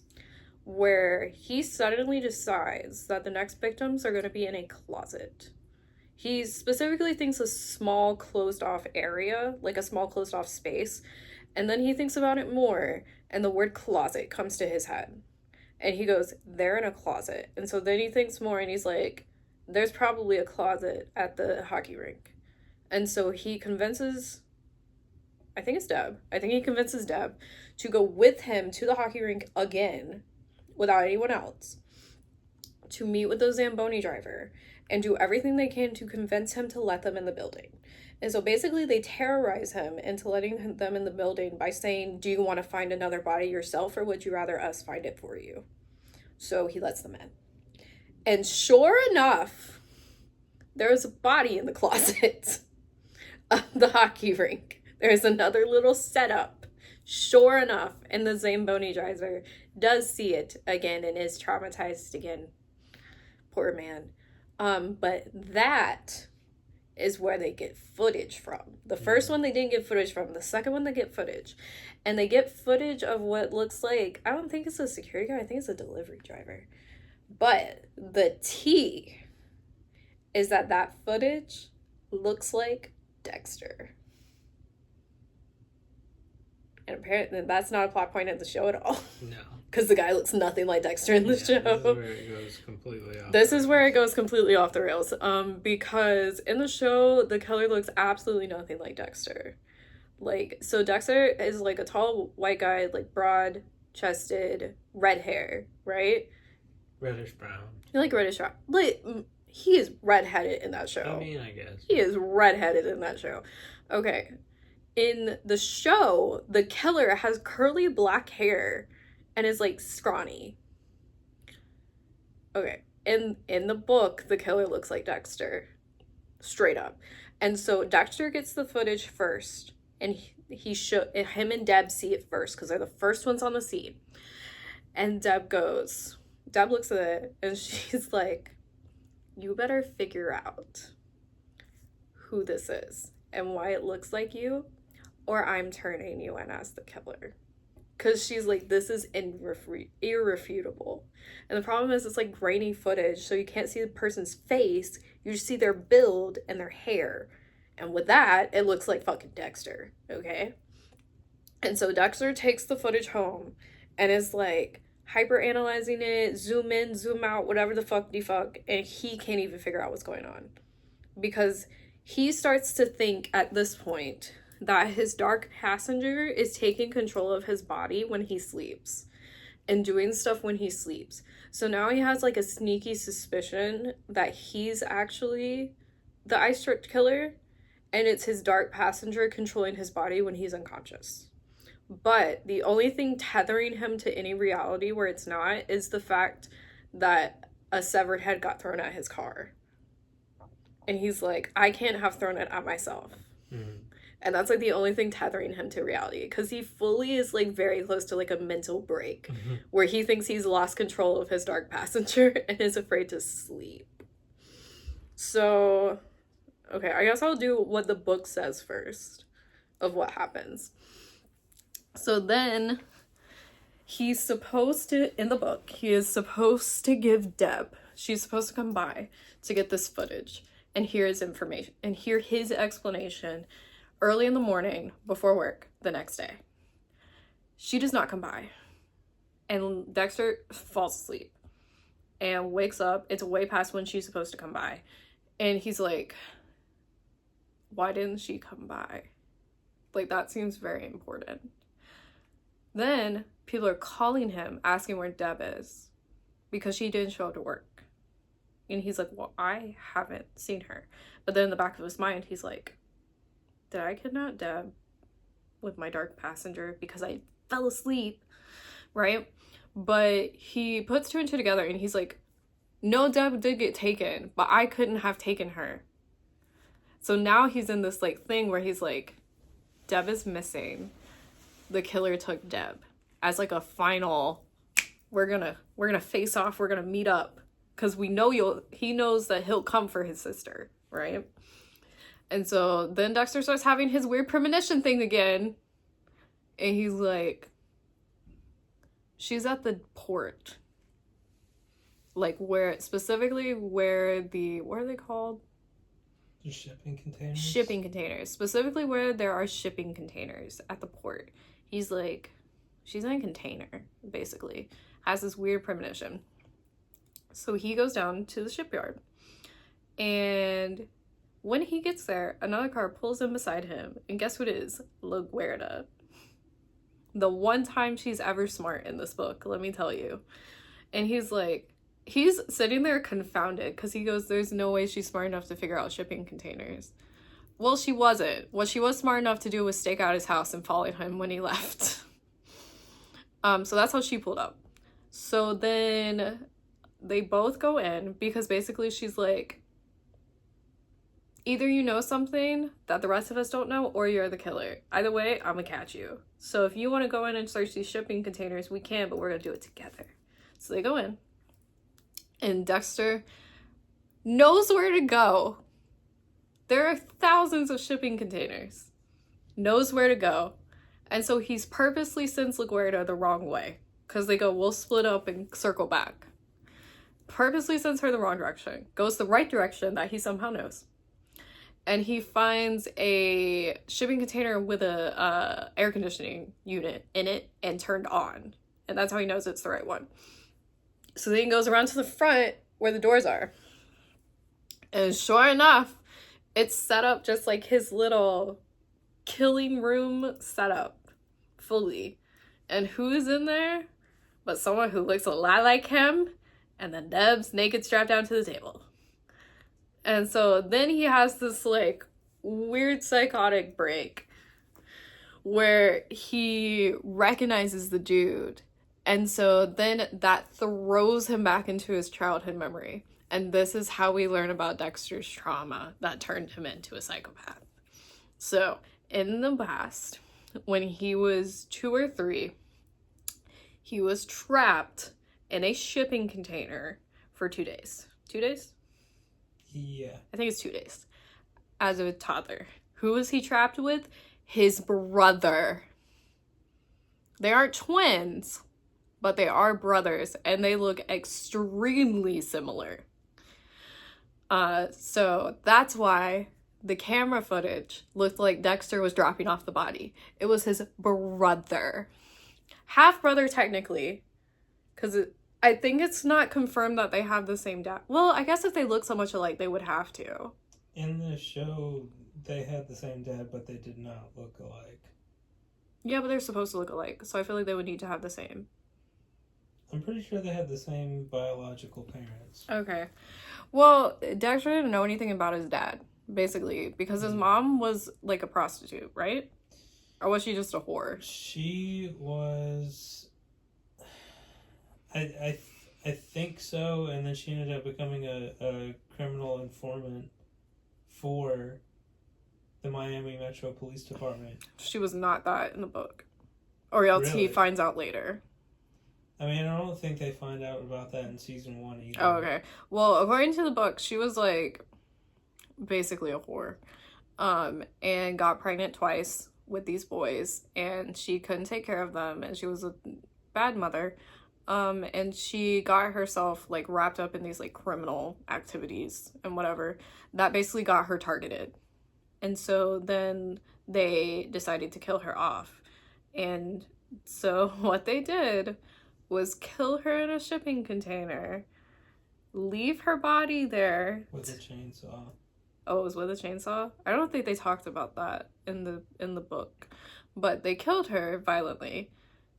where he suddenly decides that the next victims are going to be in a closet. He specifically thinks a small closed-off area, like a small closed-off space, and then he thinks about it more, and the word closet comes to his head. And he goes, they're in a closet. And so then he thinks more, and he's like, there's probably a closet at the hockey rink. And so he convinces I think it's Deb. I think he convinces Deb to go with him to the hockey rink again without anyone else to meet with the Zamboni driver and do everything they can to convince him to let them in the building. And so basically they terrorize him into letting them in the building by saying, do you want to find another body yourself or would you rather us find it for you? So he lets them in. And sure enough, there's a body in the closet of the hockey rink. There's another little setup. Sure enough, and the Zamboni driver does see it again and is traumatized again. Poor man. But that is where they get footage from. The first one they didn't get footage from. The second one they get footage. And they get footage of what looks like, I don't think it's a security guard, I think it's a delivery driver. But the tea is that footage looks like Dexter. And apparently that's not a plot point in the show at all. No. Because the guy looks nothing like Dexter in the show. This is where it goes completely off. This is where it goes completely off the rails. Because in the show, the killer looks absolutely nothing like Dexter. Like, so Dexter is like a tall white guy, like broad-chested, red hair, right? Reddish brown. Like reddish brown. Like, he is redheaded in that show. I mean, I guess. He is redheaded in that show. Okay. In the show, the killer has curly black hair and is like scrawny. Okay. In the book, the killer looks like Dexter. Straight up. And so Dexter gets the footage first. And him and Deb see it first because they're the first ones on the scene. And Deb looks at it and she's like, you better figure out who this is and why it looks like you, or I'm turning you in as the killer. Because she's like, this is irrefutable. And the problem is it's like grainy footage, so you can't see the person's face. You just see their build and their hair. And with that, it looks like fucking Dexter, okay? And so Dexter takes the footage home and is like hyper analyzing it, zoom in, zoom out, whatever the fuck, and he can't even figure out what's going on. Because he starts to think at this point that his dark passenger is taking control of his body when he sleeps and doing stuff when he sleeps. So now he has like a sneaky suspicion that he's actually the ice stripped killer and it's his dark passenger controlling his body when he's unconscious. But the only thing tethering him to any reality where it's not is the fact that a severed head got thrown at his car. And he's like, I can't have thrown it at myself. Mm-hmm. And that's like the only thing tethering him to reality. Because he fully is like very close to like a mental break. Mm-hmm. Where he thinks he's lost control of his dark passenger and is afraid to sleep. So, okay, I guess I'll do what the book says first of what happens. So then he's supposed to, in the book, he is supposed to give Deb, she's supposed to come by to get this footage and hear his information and hear his explanation early in the morning before work the next day. She does not come by. And Dexter falls asleep and wakes up. It's way past when she's supposed to come by. And he's like, why didn't she come by? Like, that seems very important. Then people are calling him, asking where Deb is because she didn't show up to work. And he's like, well, I haven't seen her. But then in the back of his mind, he's like, did I kidnap Deb with my dark passenger because I fell asleep, right? But he puts two and two together and he's like, no, Deb did get taken, but I couldn't have taken her. So now he's in this like thing where he's like, Deb is missing. The killer took Deb as like a final, we're gonna face off, we're gonna meet up because we know he knows that he'll come for his sister, right? And so then Dexter starts having his weird premonition thing again, and he's like, she's at the port, like specifically where what are they called? The shipping containers? Shipping containers. Specifically where there are shipping containers at the port. He's like, she's in a container, basically. Has this weird premonition. So he goes down to the shipyard. And When he gets there, another car pulls in beside him, and guess what it is? LaGuerta. The one time she's ever smart in this book, let me tell you. And he's sitting there confounded because he goes, there's no way she's smart enough to figure out shipping containers. Well, she wasn't. What she was smart enough to do was stake out his house and follow him when he left. So that's how she pulled up. So then they both go in because basically she's like, either you know something that the rest of us don't know, or you're the killer. Either way, I'm gonna catch you. So if you want to go in and search these shipping containers, we can, but we're gonna do it together. So they go in, and Dexter knows where to go. There are thousands of shipping containers. Knows where to go. And so he's purposely sends LaGuerta the wrong way. Because they go, we'll split up and circle back. Purposely sends her the wrong direction. Goes the right direction that he somehow knows. And he finds a shipping container with a air conditioning unit in it and turned on. And that's how he knows it's the right one. So then he goes around to the front where the doors are. And sure enough, it's set up just like his little killing room setup. Fully. And who's in there? But someone who looks a lot like him. And then Deb's naked strapped down to the table. And so then he has this like weird psychotic break where he recognizes the dude. And so then that throws him back into his childhood memory. And this is how we learn about Dexter's trauma that turned him into a psychopath. So in the past, when he was 2 or 3, he was trapped in a shipping container for 2 days. 2 days? Yeah. I think it's 2 days. As a toddler. Who was he trapped with? His brother. They aren't twins, but they are brothers, and they look extremely similar. So that's why the camera footage looked like Dexter was dropping off the body. It was his brother. Half-brother, technically, because I think it's not confirmed that they have the same dad. Well, I guess if they look so much alike, they would have to. In the show, they had the same dad, but they did not look alike. Yeah, but they're supposed to look alike, so I feel like they would need to have the same. I'm pretty sure they had the same biological parents. Okay. Well, Dexter didn't know anything about his dad, basically, because his mom was like a prostitute, right? Or was she just a whore? She was... I think so, and then she ended up becoming a criminal informant for the Miami Metro Police Department. She was not that in the book. Or else Really? he finds out later. I mean, I don't think they find out about that in season 1 either. Oh, okay. Well, according to the book, she was like basically a whore. And got pregnant twice with these boys, and she couldn't take care of them, and she was a bad mother. And she got herself like wrapped up in these like criminal activities and whatever that basically got her targeted. And so then they decided to kill her off. And so what they did was kill her in a shipping container, leave her body there With a chainsaw. Oh, it was with a chainsaw? I don't think they talked about that in the book. But they killed her violently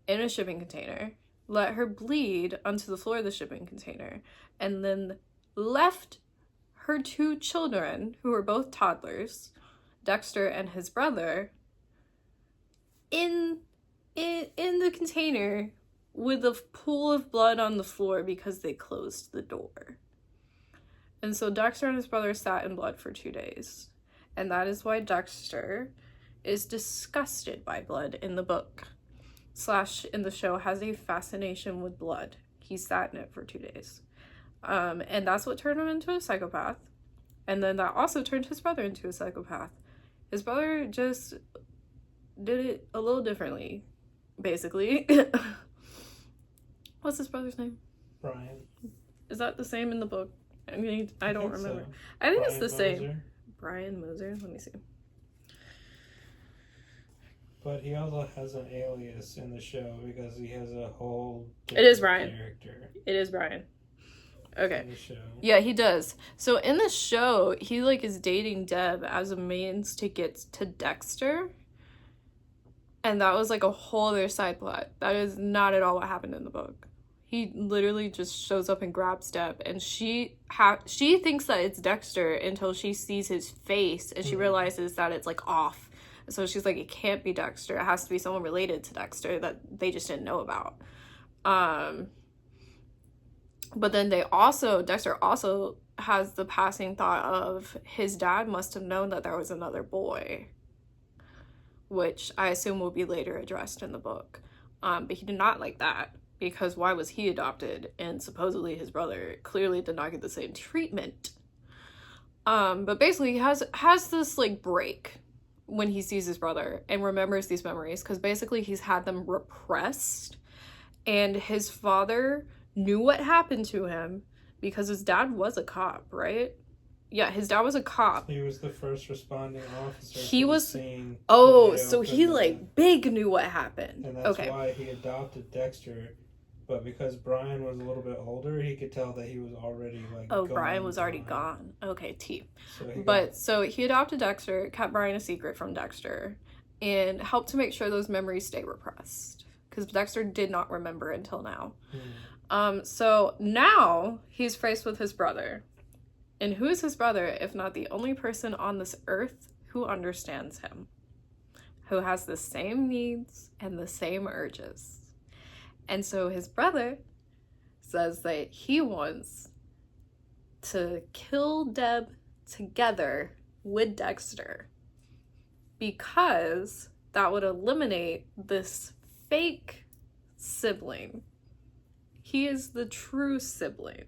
in a shipping container, let her bleed onto the floor of the shipping container, and then left her 2 children, who were both toddlers, Dexter and his brother, in the container with a pool of blood on the floor because they closed the door. And so Dexter and his brother sat in blood for 2 days. And that is why Dexter is disgusted by blood in the book. / in the show has a fascination with blood. He sat in it for 2 days. And that's what turned him into a psychopath. And then that also turned his brother into a psychopath. His brother just did it a little differently, basically. What's his brother's name? Brian. Is that the same in the book? I mean, I don't remember. So. I think Brian it's the same. Moser. Brian Moser? Let me see. But he also has an alias in the show because he has a whole It is Brian. character. It is Brian. Okay. in the show. Yeah, he does. So in the show, he like is dating Deb as a means to get to Dexter. And that was like a whole other side plot. That is not at all what happened in the book. He literally just shows up and grabs Deb, and she thinks that it's Dexter until she sees his face, and she realizes that it's like off. So she's like, it can't be Dexter. It has to be someone related to Dexter that they just didn't know about. But then Dexter also has the passing thought of his dad must have known that there was another boy, which I assume will be later addressed in the book. But he did not like that, because why was he adopted? And supposedly his brother clearly did not get the same treatment. But basically he has this like break when he sees his brother and remembers these memories, because basically he's had them repressed, and his father knew what happened to him because his dad was a cop, right? Yeah, his dad was a cop. He was the first responding officer. He was seeing so he like big knew what happened. And that's why he adopted Dexter. But because Brian was a little bit older, he could tell that he was already like Brian was already gone. Okay, T. So so he adopted Dexter, kept Brian a secret from Dexter, and helped to make sure those memories stay repressed, because Dexter did not remember until now. So now he's faced with his brother. And who is his brother if not the only person on this earth who understands him, who has the same needs and the same urges? And so his brother says that he wants to kill Deb together with Dexter, because that would eliminate this fake sibling. He is the true sibling.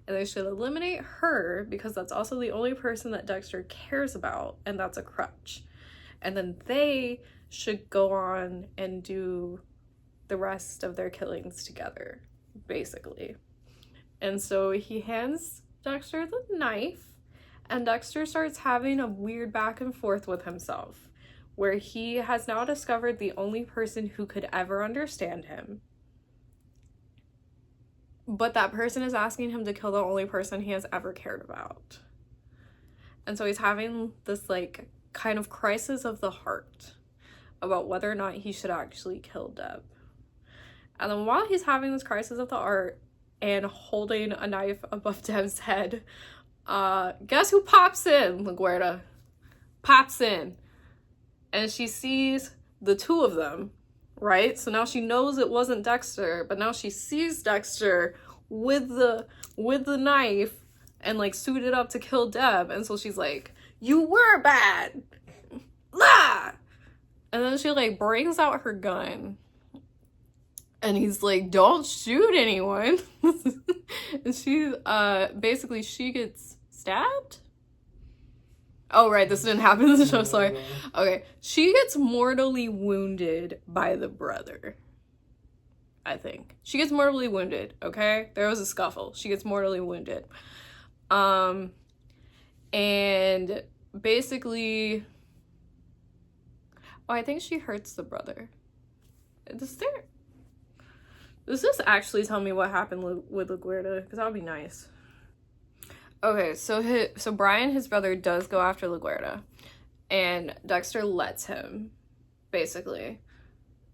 And they should eliminate her, because that's also the only person that Dexter cares about, and that's a crutch. And then they should go on and do the rest of their killings together, basically. And so he hands Dexter the knife, and Dexter starts having a weird back and forth with himself, where he has now discovered the only person who could ever understand him. But that person is asking him to kill the only person he has ever cared about. And so he's having this like kind of crisis of the heart about whether or not he should actually kill Deb. And then while he's having this crisis of the heart and holding a knife above Deb's head, guess who pops in? LaGuardia pops in, and she sees the two of them. Right? So now she knows it wasn't Dexter, but now she sees Dexter with the knife and like suited up to kill Deb. And so she's like, you were bad. La! And then she like brings out her gun. And he's like, don't shoot anyone. And she basically she gets stabbed. Oh, right, this didn't happen in the show, sorry. Okay, she gets mortally wounded by the brother, I think. She gets mortally wounded, okay? There was a scuffle. She gets mortally wounded. And basically... Oh, I think she hurts the brother. Does this actually tell me what happened with LaGuardia? Because that would be nice. Okay, so Brian, his brother, does go after LaGuardia, and Dexter lets him, basically,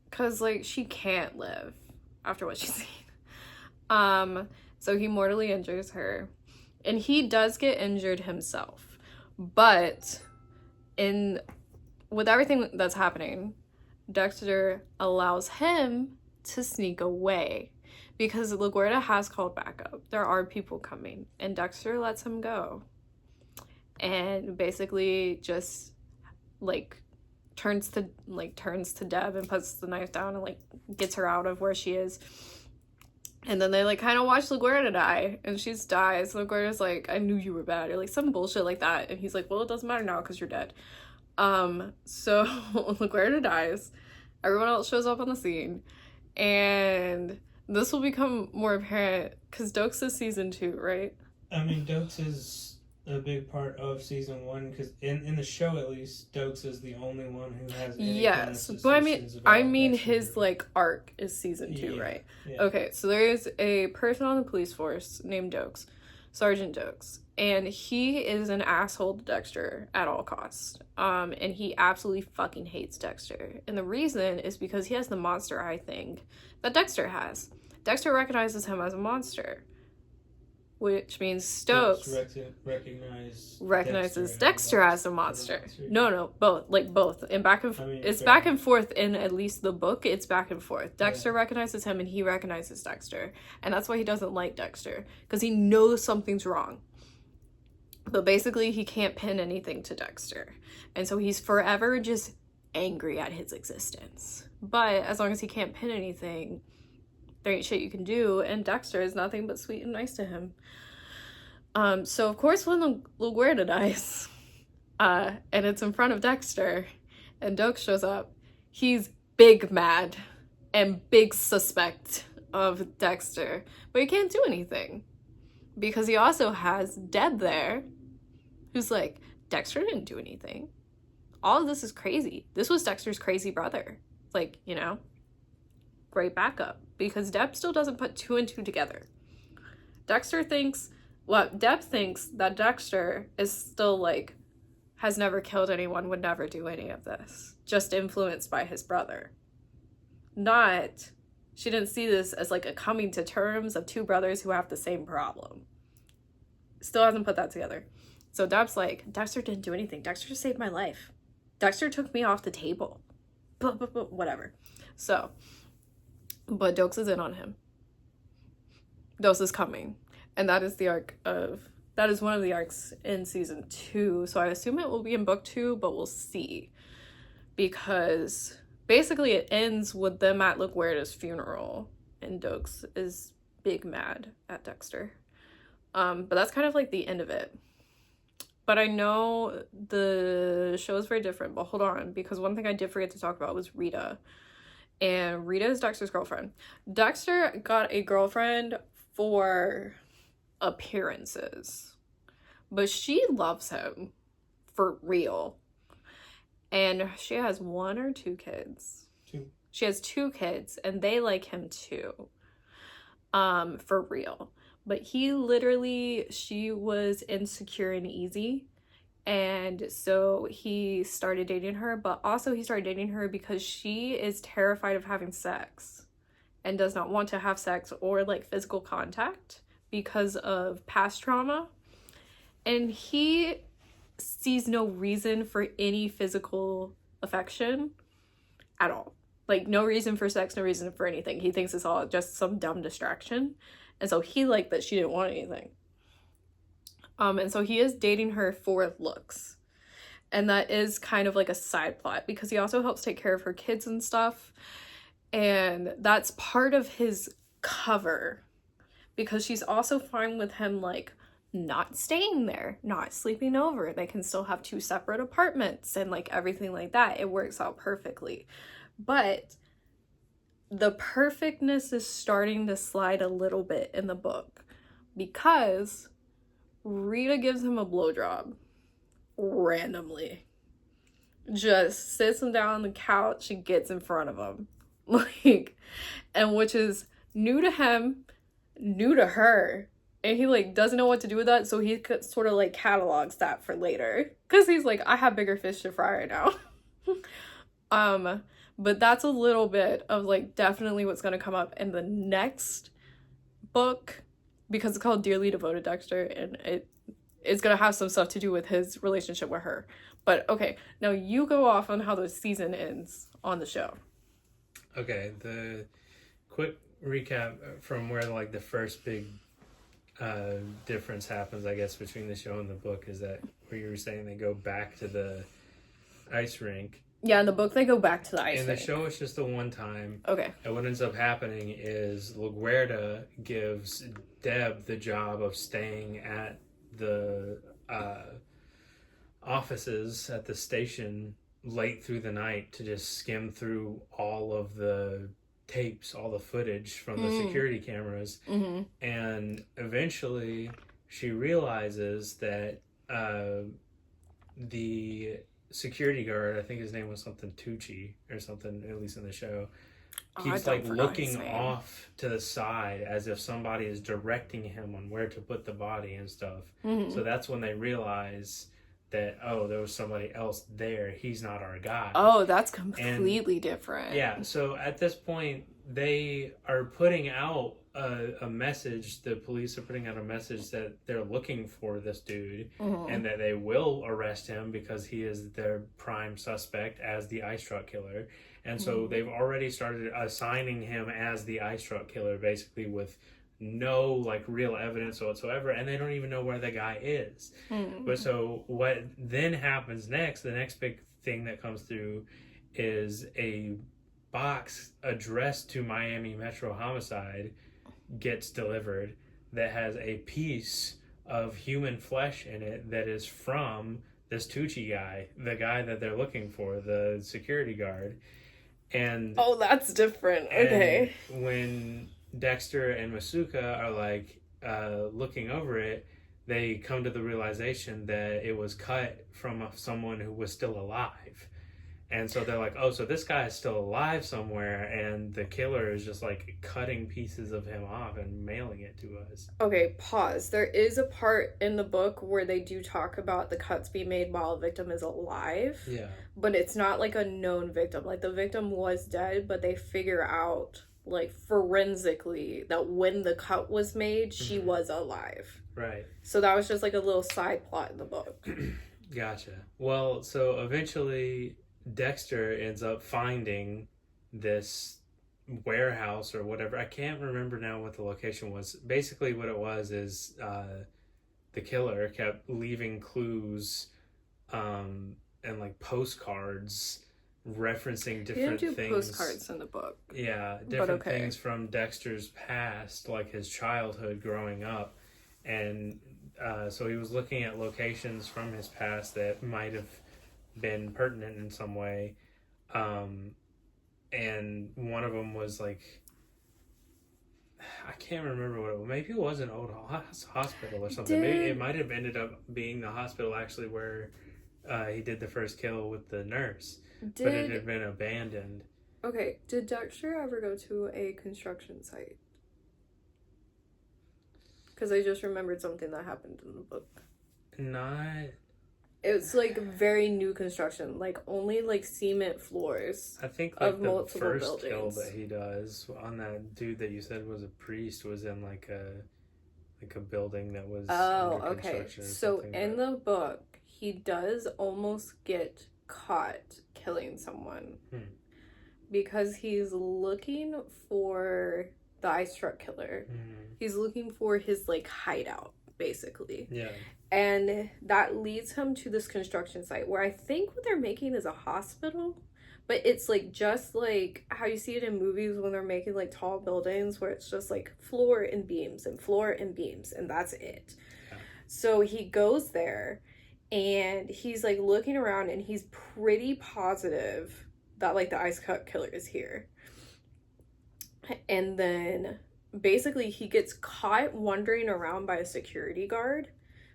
because like she can't live after what she's seen. So he mortally injures her, and he does get injured himself, but with everything that's happening, Dexter allows him to sneak away. Because LaGuardia has called backup. There are people coming. And Dexter lets him go. And basically just, like, turns to Deb and puts the knife down and, like, gets her out of where she is. And then they, like, kind of watch LaGuardia die. And she dies. LaGuardia's like, I knew you were bad. Or, like, some bullshit like that. And he's like, well, it doesn't matter now because you're dead. So LaGuardia dies. Everyone else shows up on the scene. And... this will become more apparent because Dokes is season 2, right? I mean, Dokes is a big part of season 1, because in the show at least, Dokes is the only one who has any kind of but suspicions about I mean Dexter. his like arc is season 2, Yeah, right? yeah. Okay, so there is a person on the police force named Dokes, Sergeant Dokes, and he is an asshole to Dexter at all costs. And he absolutely fucking hates Dexter, and the reason is because he has the monster eye thing that Dexter has. Dexter recognizes him as a monster, which means Stokes recognizes Dexter as a monster. No, both. And it's back and forth in at least the book. It's back and forth. Dexter recognizes him and he recognizes Dexter. And that's why he doesn't like Dexter, because he knows something's wrong. But basically he can't pin anything to Dexter. And so he's forever just angry at his existence. But as long as he can't pin anything, there ain't shit you can do, and Dexter is nothing but sweet and nice to him. So of course when LaGuardia dies, and it's in front of Dexter, and Dokes shows up, he's big mad and big suspect of Dexter, but he can't do anything because he also has Deb there, who's like, Dexter didn't do anything. All of this is crazy. This was Dexter's crazy brother. Like, you know, great backup, because Deb still doesn't put 2 and 2 together. Deb thinks that Dexter is still like, has never killed anyone, would never do any of this, just influenced by his brother. She didn't see this as like a coming to terms of 2 brothers who have the same problem. Still hasn't put that together. So Deb's like, Dexter didn't do anything. Dexter just saved my life. Dexter took me off the table. Whatever. So, but Dokes is in on him. Dokes is coming. And that is one of the arcs in season 2. So I assume it will be in book 2, but we'll see. Because basically it ends with them at LaGuardia's funeral. And Dokes is big mad at Dexter. But that's kind of like the end of it. But I know the show is very different. But hold on, because one thing I did forget to talk about was Rita. And Rita is Dexter's girlfriend. Dexter got a girlfriend for appearances, but she loves him for real. And she has 1 or 2 kids. 2. She has 2 kids, and they like him too. For real. But she was insecure and easy. And so he started dating her, but also he started dating her because she is terrified of having sex and does not want to have sex or like physical contact because of past trauma. And he sees no reason for any physical affection at all. Like, no reason for sex, no reason for anything. He thinks it's all just some dumb distraction. And so he liked that she didn't want anything. And so he is dating her for looks. And that is kind of like a side plot because he also helps take care of her kids and stuff. And that's part of his cover, because she's also fine with him like not staying there, not sleeping over. They can still have 2 separate apartments and like everything like that. It works out perfectly. But the perfectness is starting to slide a little bit in the book because Rita gives him a blowjob randomly. Just sits him down on the couch and gets in front of him. Like, and which is new to him, new to her. And he like doesn't know what to do with that, so he sort of like catalogs that for later. Cause he's like, I have bigger fish to fry right now. But that's a little bit of like definitely what's gonna come up in the next book, because it's called Dearly Devoted Dexter, and it's gonna have some stuff to do with his relationship with her. But okay, now you go off on how the season ends on the show. Okay, the quick recap from where like the first big difference happens, I guess, between the show and the book is that where you were saying they go back to the ice rink. Yeah, in the book they go back to the ice rink. In the show it's just the one time. Okay. And what ends up happening is LaGuardia gives Deb the job of staying at the offices at the station late through the night to just skim through all of the tapes, all the footage from the security cameras. Mm-hmm. And eventually she realizes that the security guard, I think his name was something Tucci or something, at least in the show, keeps like looking off to the side as if somebody is directing him on where to put the body and stuff. Mm-hmm. So that's when they realize that, oh, there was somebody else there. He's not our guy. Oh, that's completely different. Yeah, so at this point, they are putting out a message. The police are putting out a message that they're looking for this dude, mm-hmm. and that they will arrest him because he is their prime suspect as the ice truck killer. And so mm-hmm. they've already started assigning him as the ice truck killer, basically with no like real evidence whatsoever, and they don't even know where the guy is. Mm-hmm. But so what then happens next, the next big thing that comes through is a box addressed to Miami Metro Homicide gets delivered that has a piece of human flesh in it that is from this Tucci guy, the guy that they're looking for, the security guard. And oh, that's different. Okay. When Dexter and Masuka are like looking over it, they come to the realization that it was cut from someone who was still alive. And so they're like, oh, so this guy is still alive somewhere, and the killer is just like cutting pieces of him off and mailing it to us. Okay, pause. There is a part in the book where they do talk about the cuts being made while a victim is alive. Yeah. But it's not like a known victim. Like the victim was dead, but they figure out like forensically that when the cut was made, she mm-hmm. was alive. Right. So that was just like a little side plot in the book. Gotcha. Well, so eventually Dexter ends up finding this warehouse or whatever. I can't remember now what the location was. Basically what it was is the killer kept leaving clues and like postcards referencing different things. Postcards in the book. Yeah, different things from Dexter's past, like his childhood growing up. And so he was looking at locations from his past that might have been pertinent in some way, and one of them was like, I can't remember what it was. Maybe it was an old hospital or something. Maybe it might have ended up being the hospital actually where he did the first kill with the nurse, but it had been abandoned. Okay, did Dexter ever go to a construction site? Because I just remembered something that happened in the book. Not... It's like very new construction, like only like cement floors. I think like the first kill that he does on that dude that you said was a priest was in like a building that was under construction. So in the book, he does almost get caught killing someone because he's looking for the ice truck killer. He's looking for his like hideout, basically. Yeah. And that leads him to this construction site where I think what they're making is a hospital, but it's like just like how you see it in movies when they're making like tall buildings where it's just like floor and beams and floor and beams and that's it. Yeah. So he goes there and he's like looking around and he's pretty positive that like the ice cut killer is here. And then basically he gets caught wandering around by a security guard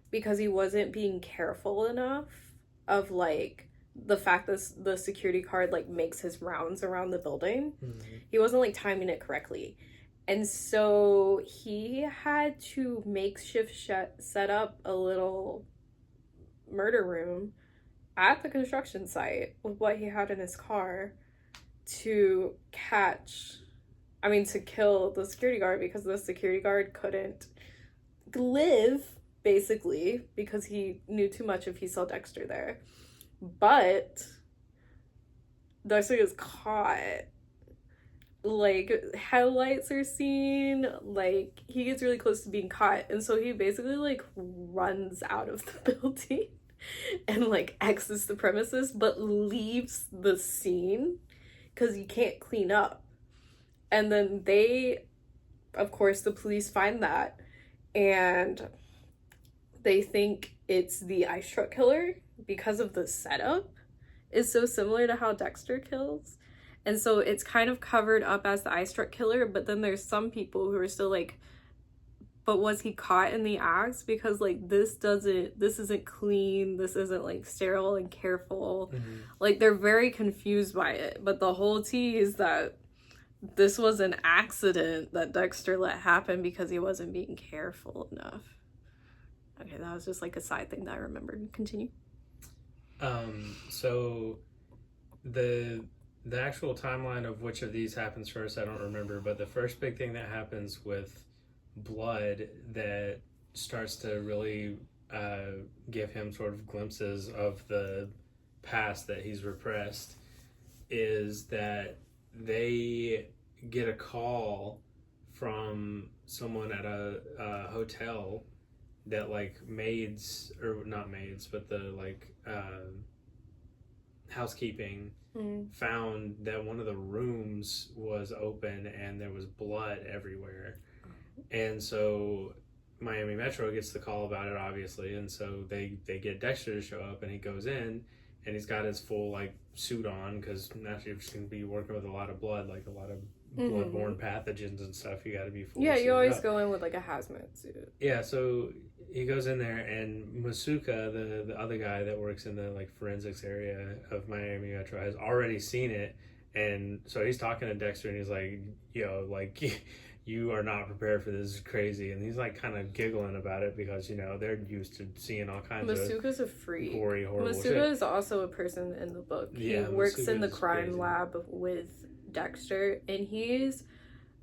because he wasn't being careful enough of like the fact that the security guard like makes his rounds around the building. He wasn't like timing it correctly, and so he had to makeshift set up a little murder room at the construction site with what he had in his car to kill the security guard, because the security guard couldn't live, basically, because he knew too much if he saw Dexter there. But Dexter is caught. Like, headlights are seen. Like, he gets really close to being caught. And so he basically, like, runs out of the building and, like, exits the premises, but leaves the scene because he can't clean up. And then of course, the police find that. And they think it's the ice truck killer because of the setup is so similar to how Dexter kills. And so it's kind of covered up as the ice truck killer, but then there's some people who are still like but was he caught in the act? Because like this isn't clean, this isn't like sterile and careful. Like they're very confused by it, but the whole tea is that this was an accident that Dexter let happen because he wasn't being careful enough. Okay, that was just like a side thing that I remembered. Continue. So the actual timeline of which of these happens first, I don't remember, but the first big thing that happens with Blood that starts to really give him sort of glimpses of the past that he's repressed is that they get a call from someone at a hotel that like maids, or not maids, but the like housekeeping found that one of the rooms was open and there was blood everywhere. And so Miami Metro gets the call about it, obviously, and so they get Dexter to show up, and he goes in and he's got his full like suit on, because naturally you're just going to be working with a lot of blood, like a lot of bloodborne pathogens and stuff. You got to be full. Yeah, you always go in with like a hazmat suit. Yeah, so he goes in there, and Masuka, the other guy that works in the like forensics area of Miami Metro, has already seen it, and so he's talking to Dexter, and he's like, "Yo, like you are not prepared for this. This is crazy," and he's like kind of giggling about it because they're used to seeing all kinds Masuka's a freak. Gory, horrible Masuka shit. is also a person in the book. He works in the crime lab with Dexter, and he's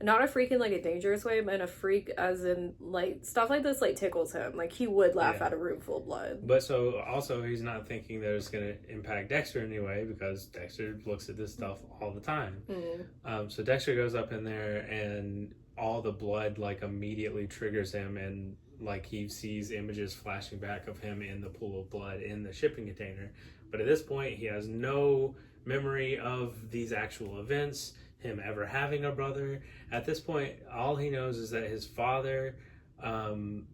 not a freak in like a dangerous way, but a freak as in like stuff like this like tickles him. Like he would laugh at a room full of blood. But so also he's not thinking that it's going to impact Dexter in any way, because Dexter looks at this stuff all the time. So Dexter goes up in there, and all the blood like immediately triggers him, and like he sees images flashing back of him in the pool of blood in the shipping container. But at this point he has no memory of these actual events, him ever having a brother. At this point, all he knows is that his father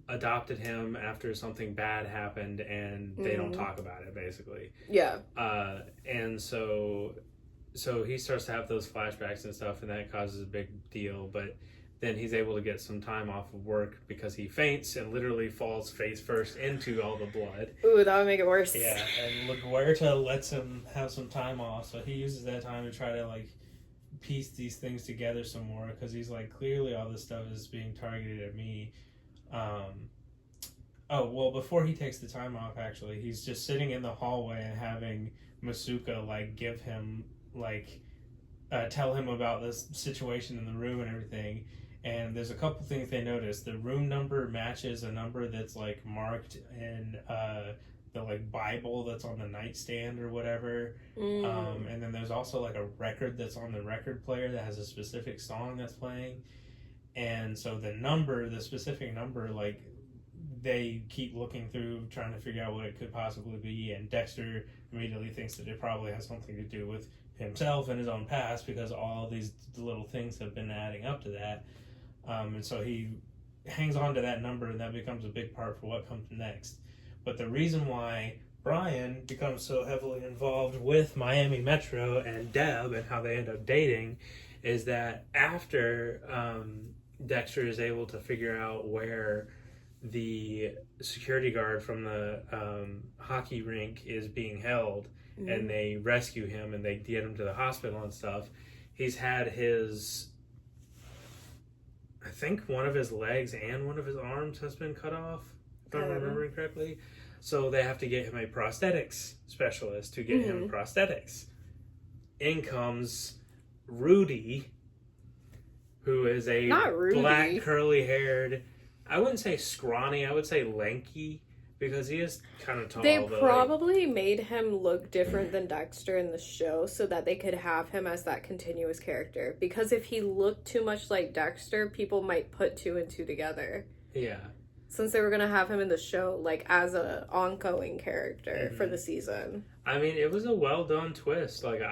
adopted him after something bad happened, and they don't talk about it, basically. Yeah. And so he starts to have those flashbacks and stuff, and that causes a big deal. But then he's able to get some time off of work because he faints and literally falls face first into all the blood. Ooh, that would make it worse. Yeah, and LaGuerta lets him have some time off, so he uses that time to try to like piece these things together some more, because he's like, clearly all this stuff is being targeted at me. Before he takes the time off, actually, he's just sitting in the hallway and having Masuka like give him like tell him about this situation in the room and everything. And there's a couple things they notice. The room number matches a number that's like marked in the like Bible that's on the nightstand or whatever. And then there's also like a record that's on the record player that has a specific song that's playing. And so the specific number, like they keep looking through trying to figure out what it could possibly be. And Dexter immediately thinks that it probably has something to do with himself and his own past, because all these little things have been adding up to that. And so he hangs on to that number, and that becomes a big part for what comes next. But the reason why Brian becomes so heavily involved with Miami Metro and Deb and how they end up dating is that after Dexter is able to figure out where the security guard from the hockey rink is being held, and they rescue him and they get him to the hospital and stuff, he's had I think one of his legs and one of his arms has been cut off, if I'm remembering correctly. So they have to get him a prosthetics specialist to get him prosthetics. In comes Rudy, who is a black curly-haired, I wouldn't say scrawny, I would say lanky, because he is kind of tall. They probably made him look different than Dexter in the show so that they could have him as that continuous character. Because if he looked too much like Dexter, people might put two and two together. Yeah. Since they were going to have him in the show, like, as a ongoing character for the season. I mean, it was a well-done twist. Like,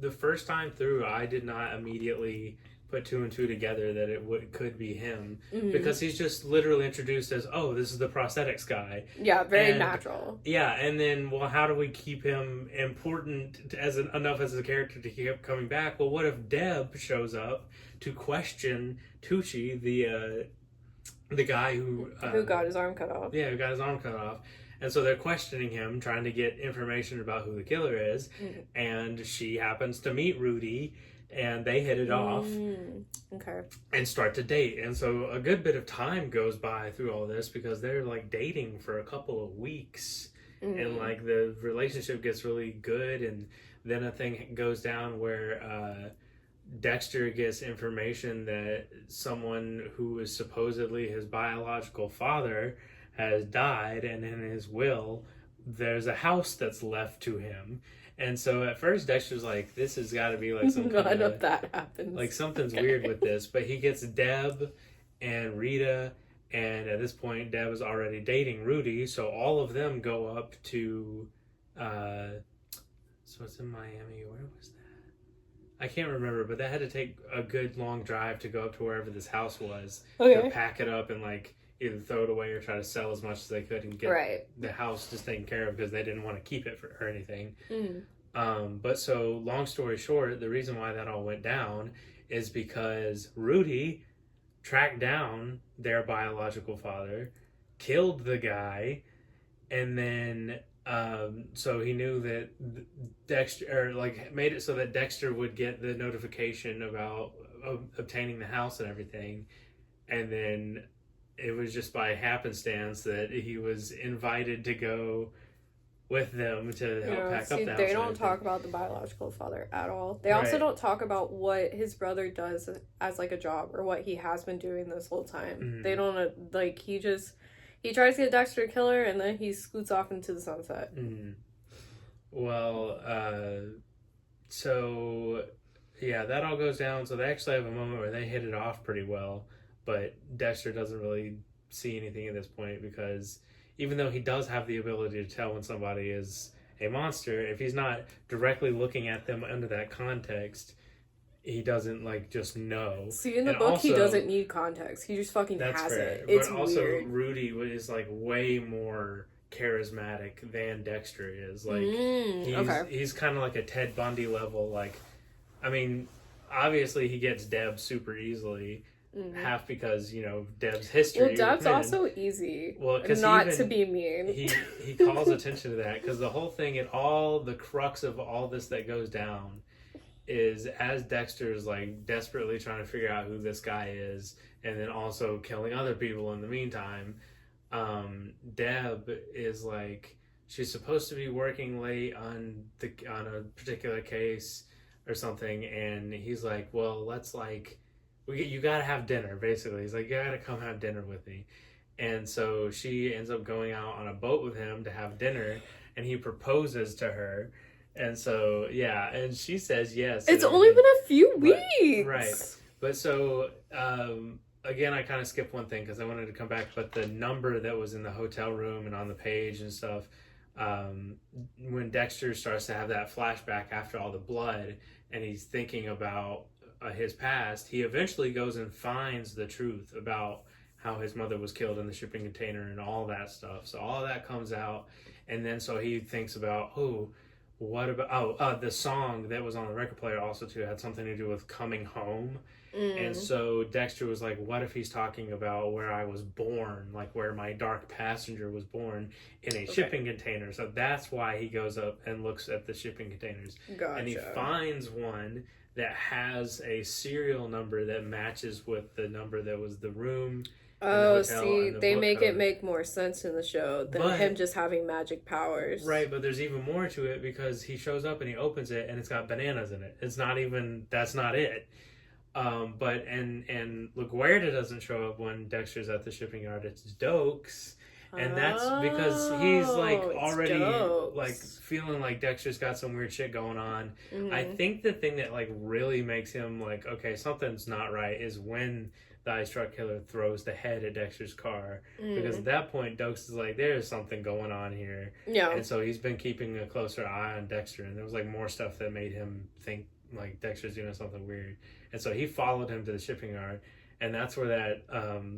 the first time through, I did not immediately put two and two together that it could be him, because he's just literally introduced as, oh, this is the prosthetics guy. Yeah, very natural. Yeah, and then, well, how do we keep him important enough as a character to keep coming back? Well, what if Deb shows up to question Tucci, the guy who got his arm cut off. Yeah, who got his arm cut off. And so they're questioning him, trying to get information about who the killer is. And she happens to meet Rudy, and they hit it off. Okay. And start to date. And so a good bit of time goes by through all this because they're like dating for a couple of weeks. And like the relationship gets really good. And then a thing goes down where Dexter gets information that someone who is supposedly his biological father has died, and in his will there's a house that's left to him. And so at first Dexter's like, this has got to be like some kind of that happens, like something's weird with this. But he gets Deb and Rita, and at this point Deb is already dating Rudy, so all of them go up to so it's in Miami. Where was that? I can't remember, but they had to take a good long drive to go up to wherever this house was. To pack it up and like either throw it away or try to sell as much as they could and get the house just taken care of because they didn't want to keep it or anything. But so long story short, the reason why that all went down is because Rudy tracked down their biological father, killed the guy, and then so he knew that Dexter, or like made it so that Dexter would get the notification about obtaining the house and everything. And then it was just by happenstance that he was invited to go with them to help pack up the house. They don't talk about the biological father at all. They also don't talk about what his brother does as like a job or what he has been doing this whole time. They don't like, he tries to get Dexter to kill her and then he scoots off into the sunset. Well, so yeah, that all goes down. So they actually have a moment where they hit it off pretty well. But Dexter doesn't really see anything at this point because even though he does have the ability to tell when somebody is a monster, if he's not directly looking at them under that context, he doesn't like just know. See, in the book, he doesn't need context. He just fucking has it. It's but also, weird. Rudy is like way more charismatic than Dexter is. Like he's kind of like a Ted Bundy level. Like, I mean, obviously he gets Deb super easily. Half because, you know, Deb's history. Well, Deb's also easy. Well, not to be mean. He calls attention to that because the whole thing and all the crux of all this that goes down is as Dexter's like desperately trying to figure out who this guy is and then also killing other people in the meantime. Deb is like, she's supposed to be working late on a particular case or something, and he's like, well, let's like, you gotta have dinner, basically. He's like, you gotta come have dinner with me. And so she ends up going out on a boat with him to have dinner, and he proposes to her. And so, yeah, and she says yes. It's only been a few weeks. Right. But so, again, I kind of skipped one thing because I wanted to come back, but the number that was in the hotel room and on the page and stuff, when Dexter starts to have that flashback after all the blood, and he's thinking about his past, he eventually goes and finds the truth about how his mother was killed in the shipping container and all that stuff. So all that comes out, and then so he thinks about, the song that was on the record player also too had something to do with coming home. And so Dexter was like, what if he's talking about where I was born, like where my dark passenger was born in a shipping container. So that's why he goes up and looks at the shipping containers. Gotcha. And he finds one that has a serial number that matches with the number that was the room. Oh, see, they make it make more sense in the show than him just having magic powers. Right, but there's even more to it because he shows up and he opens it and it's got bananas in it. It's not even, that's not it. But LaGuardia doesn't show up when Dexter's at the shipping yard. It's Dokes. And that's because he's like already like feeling like Dexter's got some weird shit going on. I think the thing that like really makes him like, okay, something's not right is when the ice truck killer throws the head at Dexter's car. Because at that point, Dokes is like, there's something going on here. Yeah. And so he's been keeping a closer eye on Dexter. And there was like more stuff that made him think like Dexter's doing something weird. And so he followed him to the shipping yard. And that's where that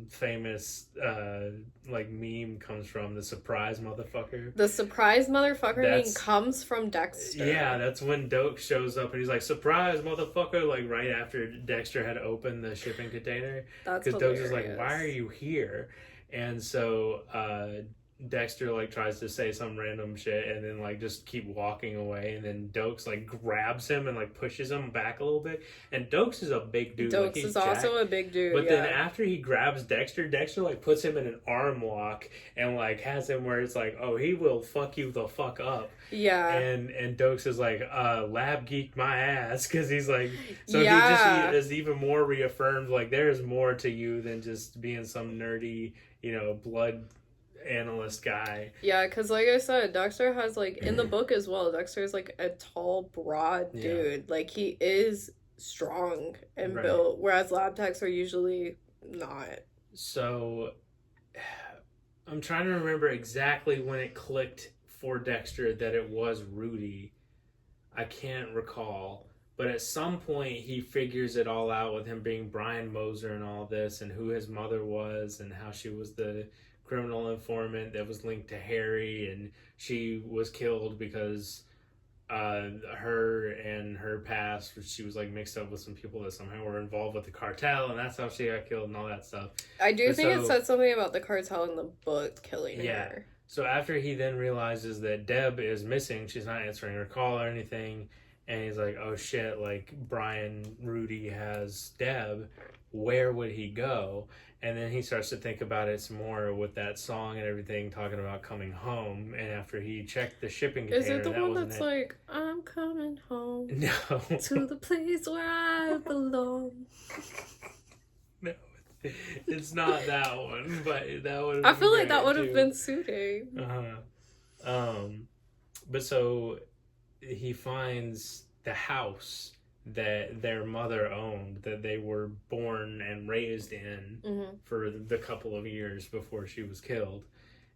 famous like meme comes from, the surprise motherfucker. The surprise motherfucker name comes from Dexter. Yeah, that's when Doak shows up and he's like, surprise motherfucker, like right after Dexter had opened the shipping container. That's because Doak's is like, why are you here? And so Dexter like tries to say some random shit and then like just keep walking away, and then Dokes like grabs him and like pushes him back a little bit. And Dokes is a big dude. Dokes is also a big dude. But then after he grabs Dexter like puts him in an arm lock and like has him where it's like, oh, he will fuck you the fuck up. Yeah. And Dokes is like, lab geeked my ass, because he's like, so he is even more reaffirmed like there's more to you than just being some nerdy, blood analyst guy. Yeah, because like I said, Dexter has like in the book as well, Dexter's like a tall, broad dude. Like he is strong and built, whereas lab techs are usually not. So I'm trying to remember exactly when it clicked for Dexter that it was Rudy. I can't recall, but at some point he figures it all out with him being Brian Moser and all this, and who his mother was and how she was the criminal informant that was linked to Harry, and she was killed because her and her past, she was like mixed up with some people that somehow were involved with the cartel, and that's how she got killed and all that stuff. I do think it said something about the cartel in the book killing her. So after he then realizes that Deb is missing, she's not answering her call or anything, and he's like, oh shit, like Rudy has Deb, where would he go? And then he starts to think about it some more with that song and everything, talking about coming home. And after he checked the shipping container, is it the one that's like, I'm coming home to the place where I belong? No, it's not that one, but that would. I feel like that would have been suiting. But so he finds the house that their mother owned, that they were born and raised in for the couple of years before she was killed.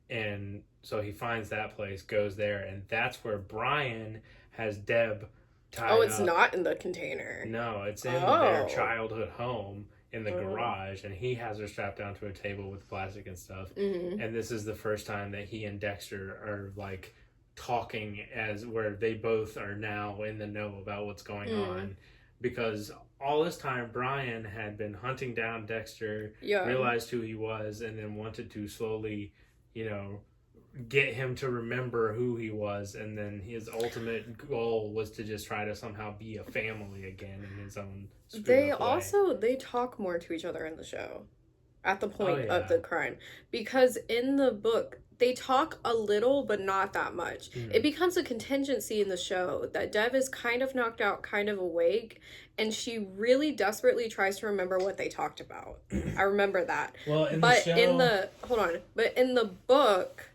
And so he finds that place, goes there, and that's where Brian has Deb tied up. Oh, it's not in the container. No, it's in their childhood home in the garage, and he has her strapped down to a table with plastic and stuff. And this is the first time that he and Dexter are like talking, as where they both are now in the know about what's going on, because all this time Brian had been hunting down Dexter, realized who he was, and then wanted to slowly get him to remember who he was, and then his ultimate goal was to just try to somehow be a family again in his own they talk more to each other in the show at the point of the crime, because in the book they talk a little, but not that much. It becomes a contingency in the show that Dev is kind of knocked out, kind of awake, and she really desperately tries to remember what they talked about. I remember that. Well, in the book,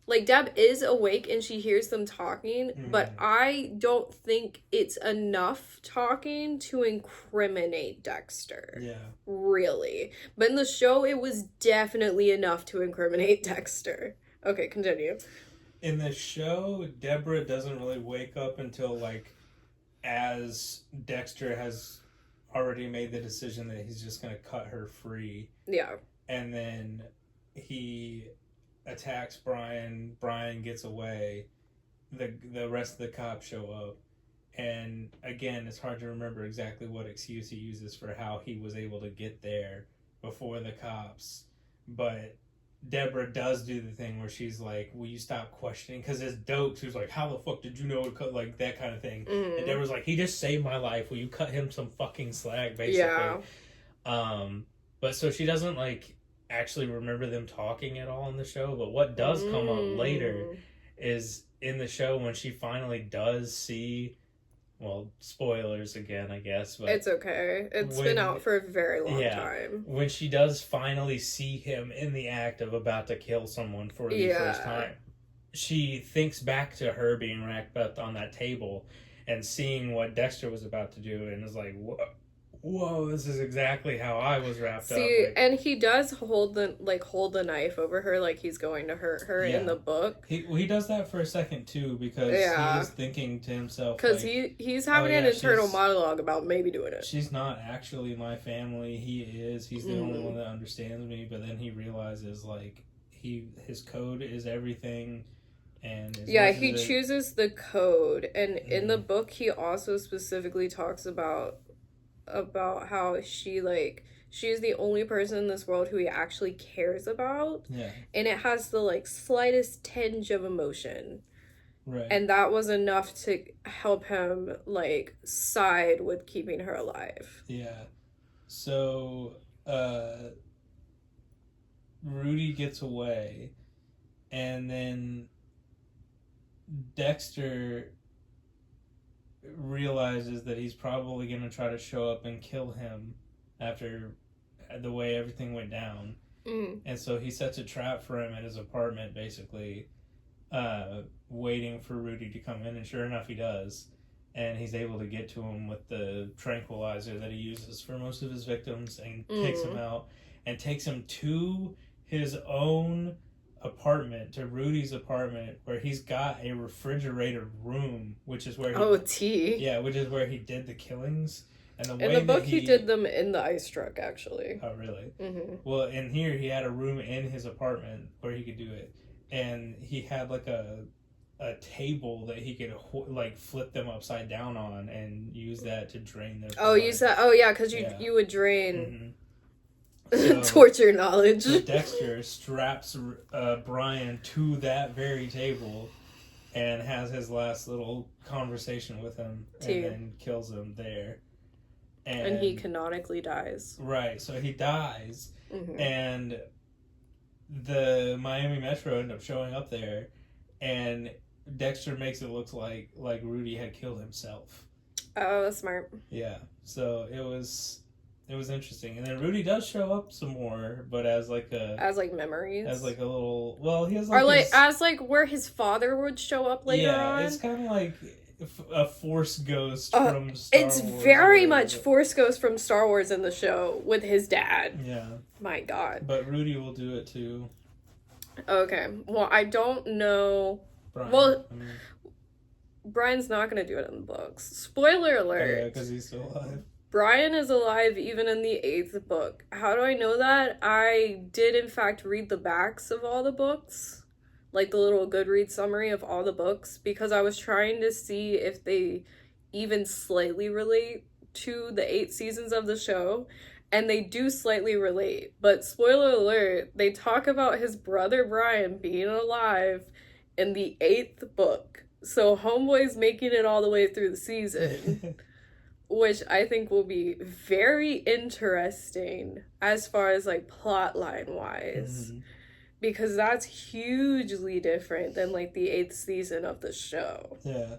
like, Deb is awake and she hears them talking, but I don't think it's enough talking to incriminate Dexter. Yeah. Really. But in the show, it was definitely enough to incriminate Dexter. Okay, continue. In the show, Deborah doesn't really wake up until, like, as Dexter has already made the decision that he's just going to cut her free. Yeah. And then he attacks Brian. Brian gets away. The rest of the cops show up. And again, it's hard to remember exactly what excuse he uses for how he was able to get there before the cops. But Deborah does do the thing where she's like, will you stop questioning? Because it's Dokes who's like, how the fuck did you know to cut, like, that kind of thing. And Deborah's like, he just saved my life. Will you cut him some fucking slack, basically? Yeah. But so she doesn't, like, actually remember them talking at all in the show. But what does come up later is in the show when she finally does see, well, spoilers again, I guess, but it's okay. It's been out for a very long time. When she does finally see him in the act of about to kill someone for the first time, she thinks back to her being racked up on that table and seeing what Dexter was about to do, and is like, whoa, this is exactly how I was wrapped up. See, and he does hold the knife over her like he's going to hurt her in the book. He does that for a second too, because he is thinking to himself, because he's having an internal monologue about maybe doing it. She's not actually my family. He is. He's the only one that understands me. But then he realizes like his code is everything. And he chooses the code, and in the book he also specifically talks about how she's the only person in this world who he actually cares about. Yeah. And it has the like slightest tinge of emotion. Right. And that was enough to help him like side with keeping her alive. Yeah. So Rudy gets away, and then Dexter realizes that he's probably going to try to show up and kill him after the way everything went down. And so he sets a trap for him at his apartment, basically, waiting for Rudy to come in, and sure enough he does. And he's able to get to him with the tranquilizer that he uses for most of his victims, and kicks him out and takes him to his own apartment, to Rudy's apartment, where he's got a refrigerated room, which is where which is where he did the killings. And in the book he did them in the ice truck, actually. Oh, really? Well, in here he had a room in his apartment where he could do it, and he had like a table that he could like flip them upside down on and use that to drain their blood. Because you would drain torture knowledge. So Dexter straps Brian to that very table and has his last little conversation with him, and then kills him there. And he canonically dies. Right, so he dies, and the Miami Metro end up showing up there, and Dexter makes it look like Rudy had killed himself. Oh, that's smart. Yeah, so it was interesting. And then Rudy does show up some more, but as memories. As like a little... Well, he has as where his father would show up later on. Yeah, it's kind of like a Force Ghost from Star Wars. It's very much Force Ghost from Star Wars in the show with his dad. Yeah. My God. But Rudy will do it too. Okay. Well, I don't know... Brian's not going to do it in the books. Spoiler alert. Oh, yeah, because he's still alive. Brian is alive even in the 8th book. How do I know that? I did, in fact, read the backs of all the books. Like the little Goodreads summary of all the books. Because I was trying to see if they even slightly relate to the 8 seasons of the show. And they do slightly relate. But spoiler alert, they talk about his brother Brian being alive in the 8th book. So Homeboy's making it all the way through the season. Which I think will be very interesting as far as like plot line wise. Because that's hugely different than like the 8th season of the show. Yeah.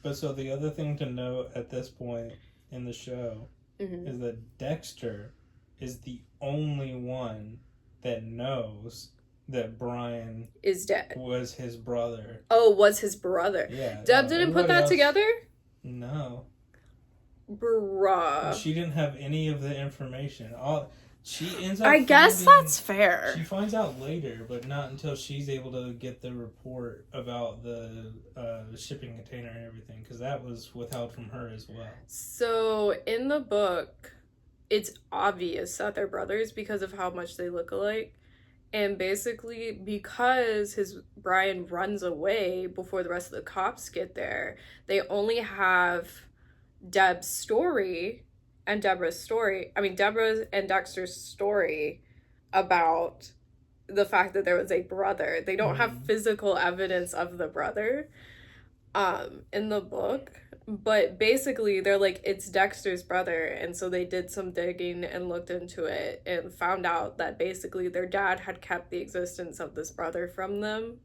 But so the other thing to note at this point in the show is that Dexter is the only one that knows that Brian is dead. Was his brother. Oh, was his brother. Yeah. Deb didn't put that together? No. Bruh. She didn't have any of the information. She ends up. I guess that's fair. She finds out later, but not until she's able to get the report about the shipping container and everything, because that was withheld from her as well. So in the book, it's obvious that they're brothers because of how much they look alike. And basically, because Brian runs away before the rest of the cops get there, they only have Deb's story and Deborah's and Dexter's story about the fact that there was a brother. They don't have physical evidence of the brother in the book, but basically they're like, it's Dexter's brother, and so they did some digging and looked into it and found out that basically their dad had kept the existence of this brother from them.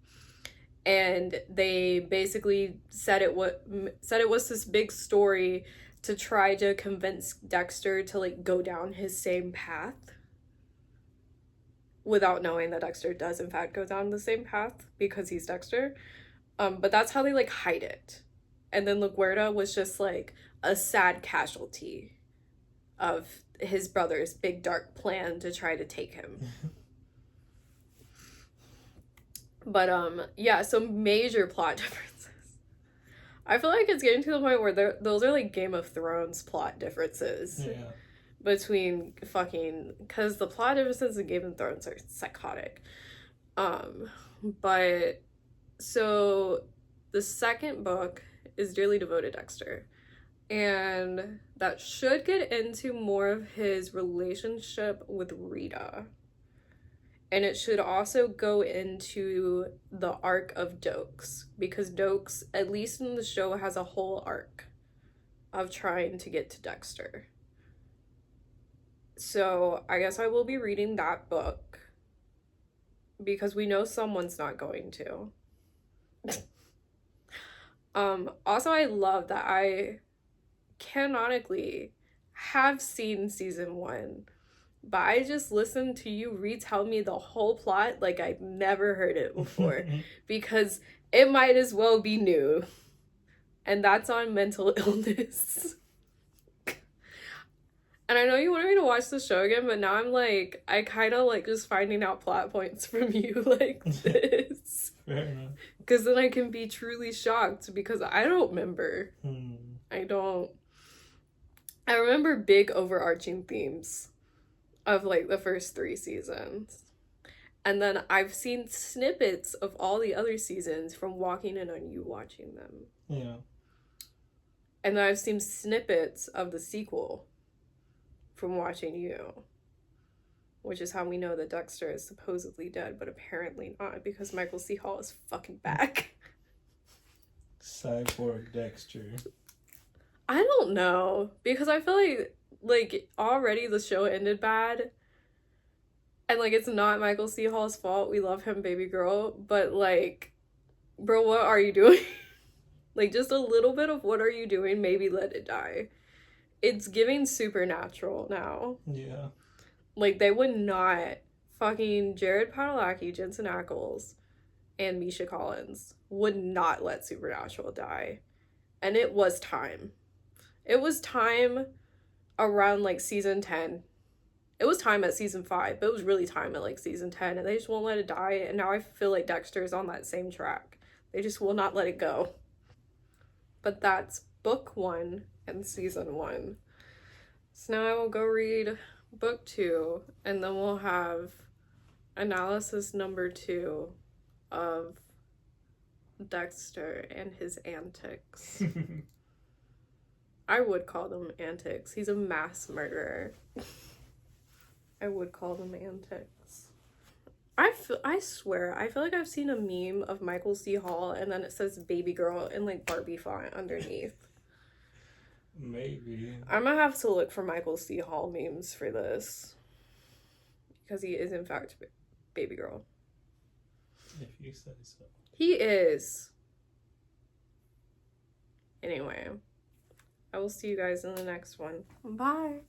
And they basically said it was this big story to try to convince Dexter to like go down his same path, without knowing that Dexter does in fact go down the same path because he's Dexter. But that's how they like hide it. And then LaGuardia was just like a sad casualty of his brother's big dark plan to try to take him. But yeah, some major plot differences. I feel like it's getting to the point where those are like Game of Thrones plot differences. Yeah. Between fucking, because the plot differences in Game of Thrones are psychotic. But so the second book is Dearly Devoted Dexter, and that should get into more of his relationship with Rita, and it should also go into the arc of Dokes, because Dokes, at least in the show, has a whole arc of trying to get to Dexter. So I guess I will be reading that book, because we know someone's not going to. Also, I love that I canonically have seen season 1, but I just listened to you retell me the whole plot like I'd never heard it before, because it might as well be new, and that's on mental illness. And I know you wanted me to watch the show again, but now I'm like, I kind of like just finding out plot points from you like this. Fair enough. Because then I can be truly shocked, because I don't remember. I don't. I remember big overarching themes of like the first 3 seasons. And then I've seen snippets of all the other seasons from walking in on you watching them. Yeah. And then I've seen snippets of the sequel from watching you, which is how we know that Dexter is supposedly dead, but apparently not, because Michael C. Hall is fucking back. Cyborg Dexter. I don't know, because I feel like already the show ended bad, and like it's not Michael C. Hall's fault. We love him, baby girl, but like, bro, what are you doing? Like, just a little bit of what are you doing? Maybe let it die. It's giving Supernatural now. Yeah. Like, they would not fucking Jared Padalecki, Jensen Ackles, and Misha Collins would not let Supernatural die. And it was time. It was time around, like, season 10. It was time at season 5, but it was really time at, like, season 10. And they just won't let it die. And now I feel like Dexter is on that same track. They just will not let it go. But that's book 1 and season 1. So now I will go read book 2, and then we'll have analysis number 2 of Dexter and his antics. I would call them antics. He's a mass murderer. I would call them antics. I swear, I feel like I've seen a meme of Michael C. Hall, and then it says baby girl in like Barbie font underneath. Maybe. I'm gonna have to look for Michael C. Hall memes for this, because he is in fact baby girl. If you say so. He is. Anyway, I will see you guys in the next one. Bye.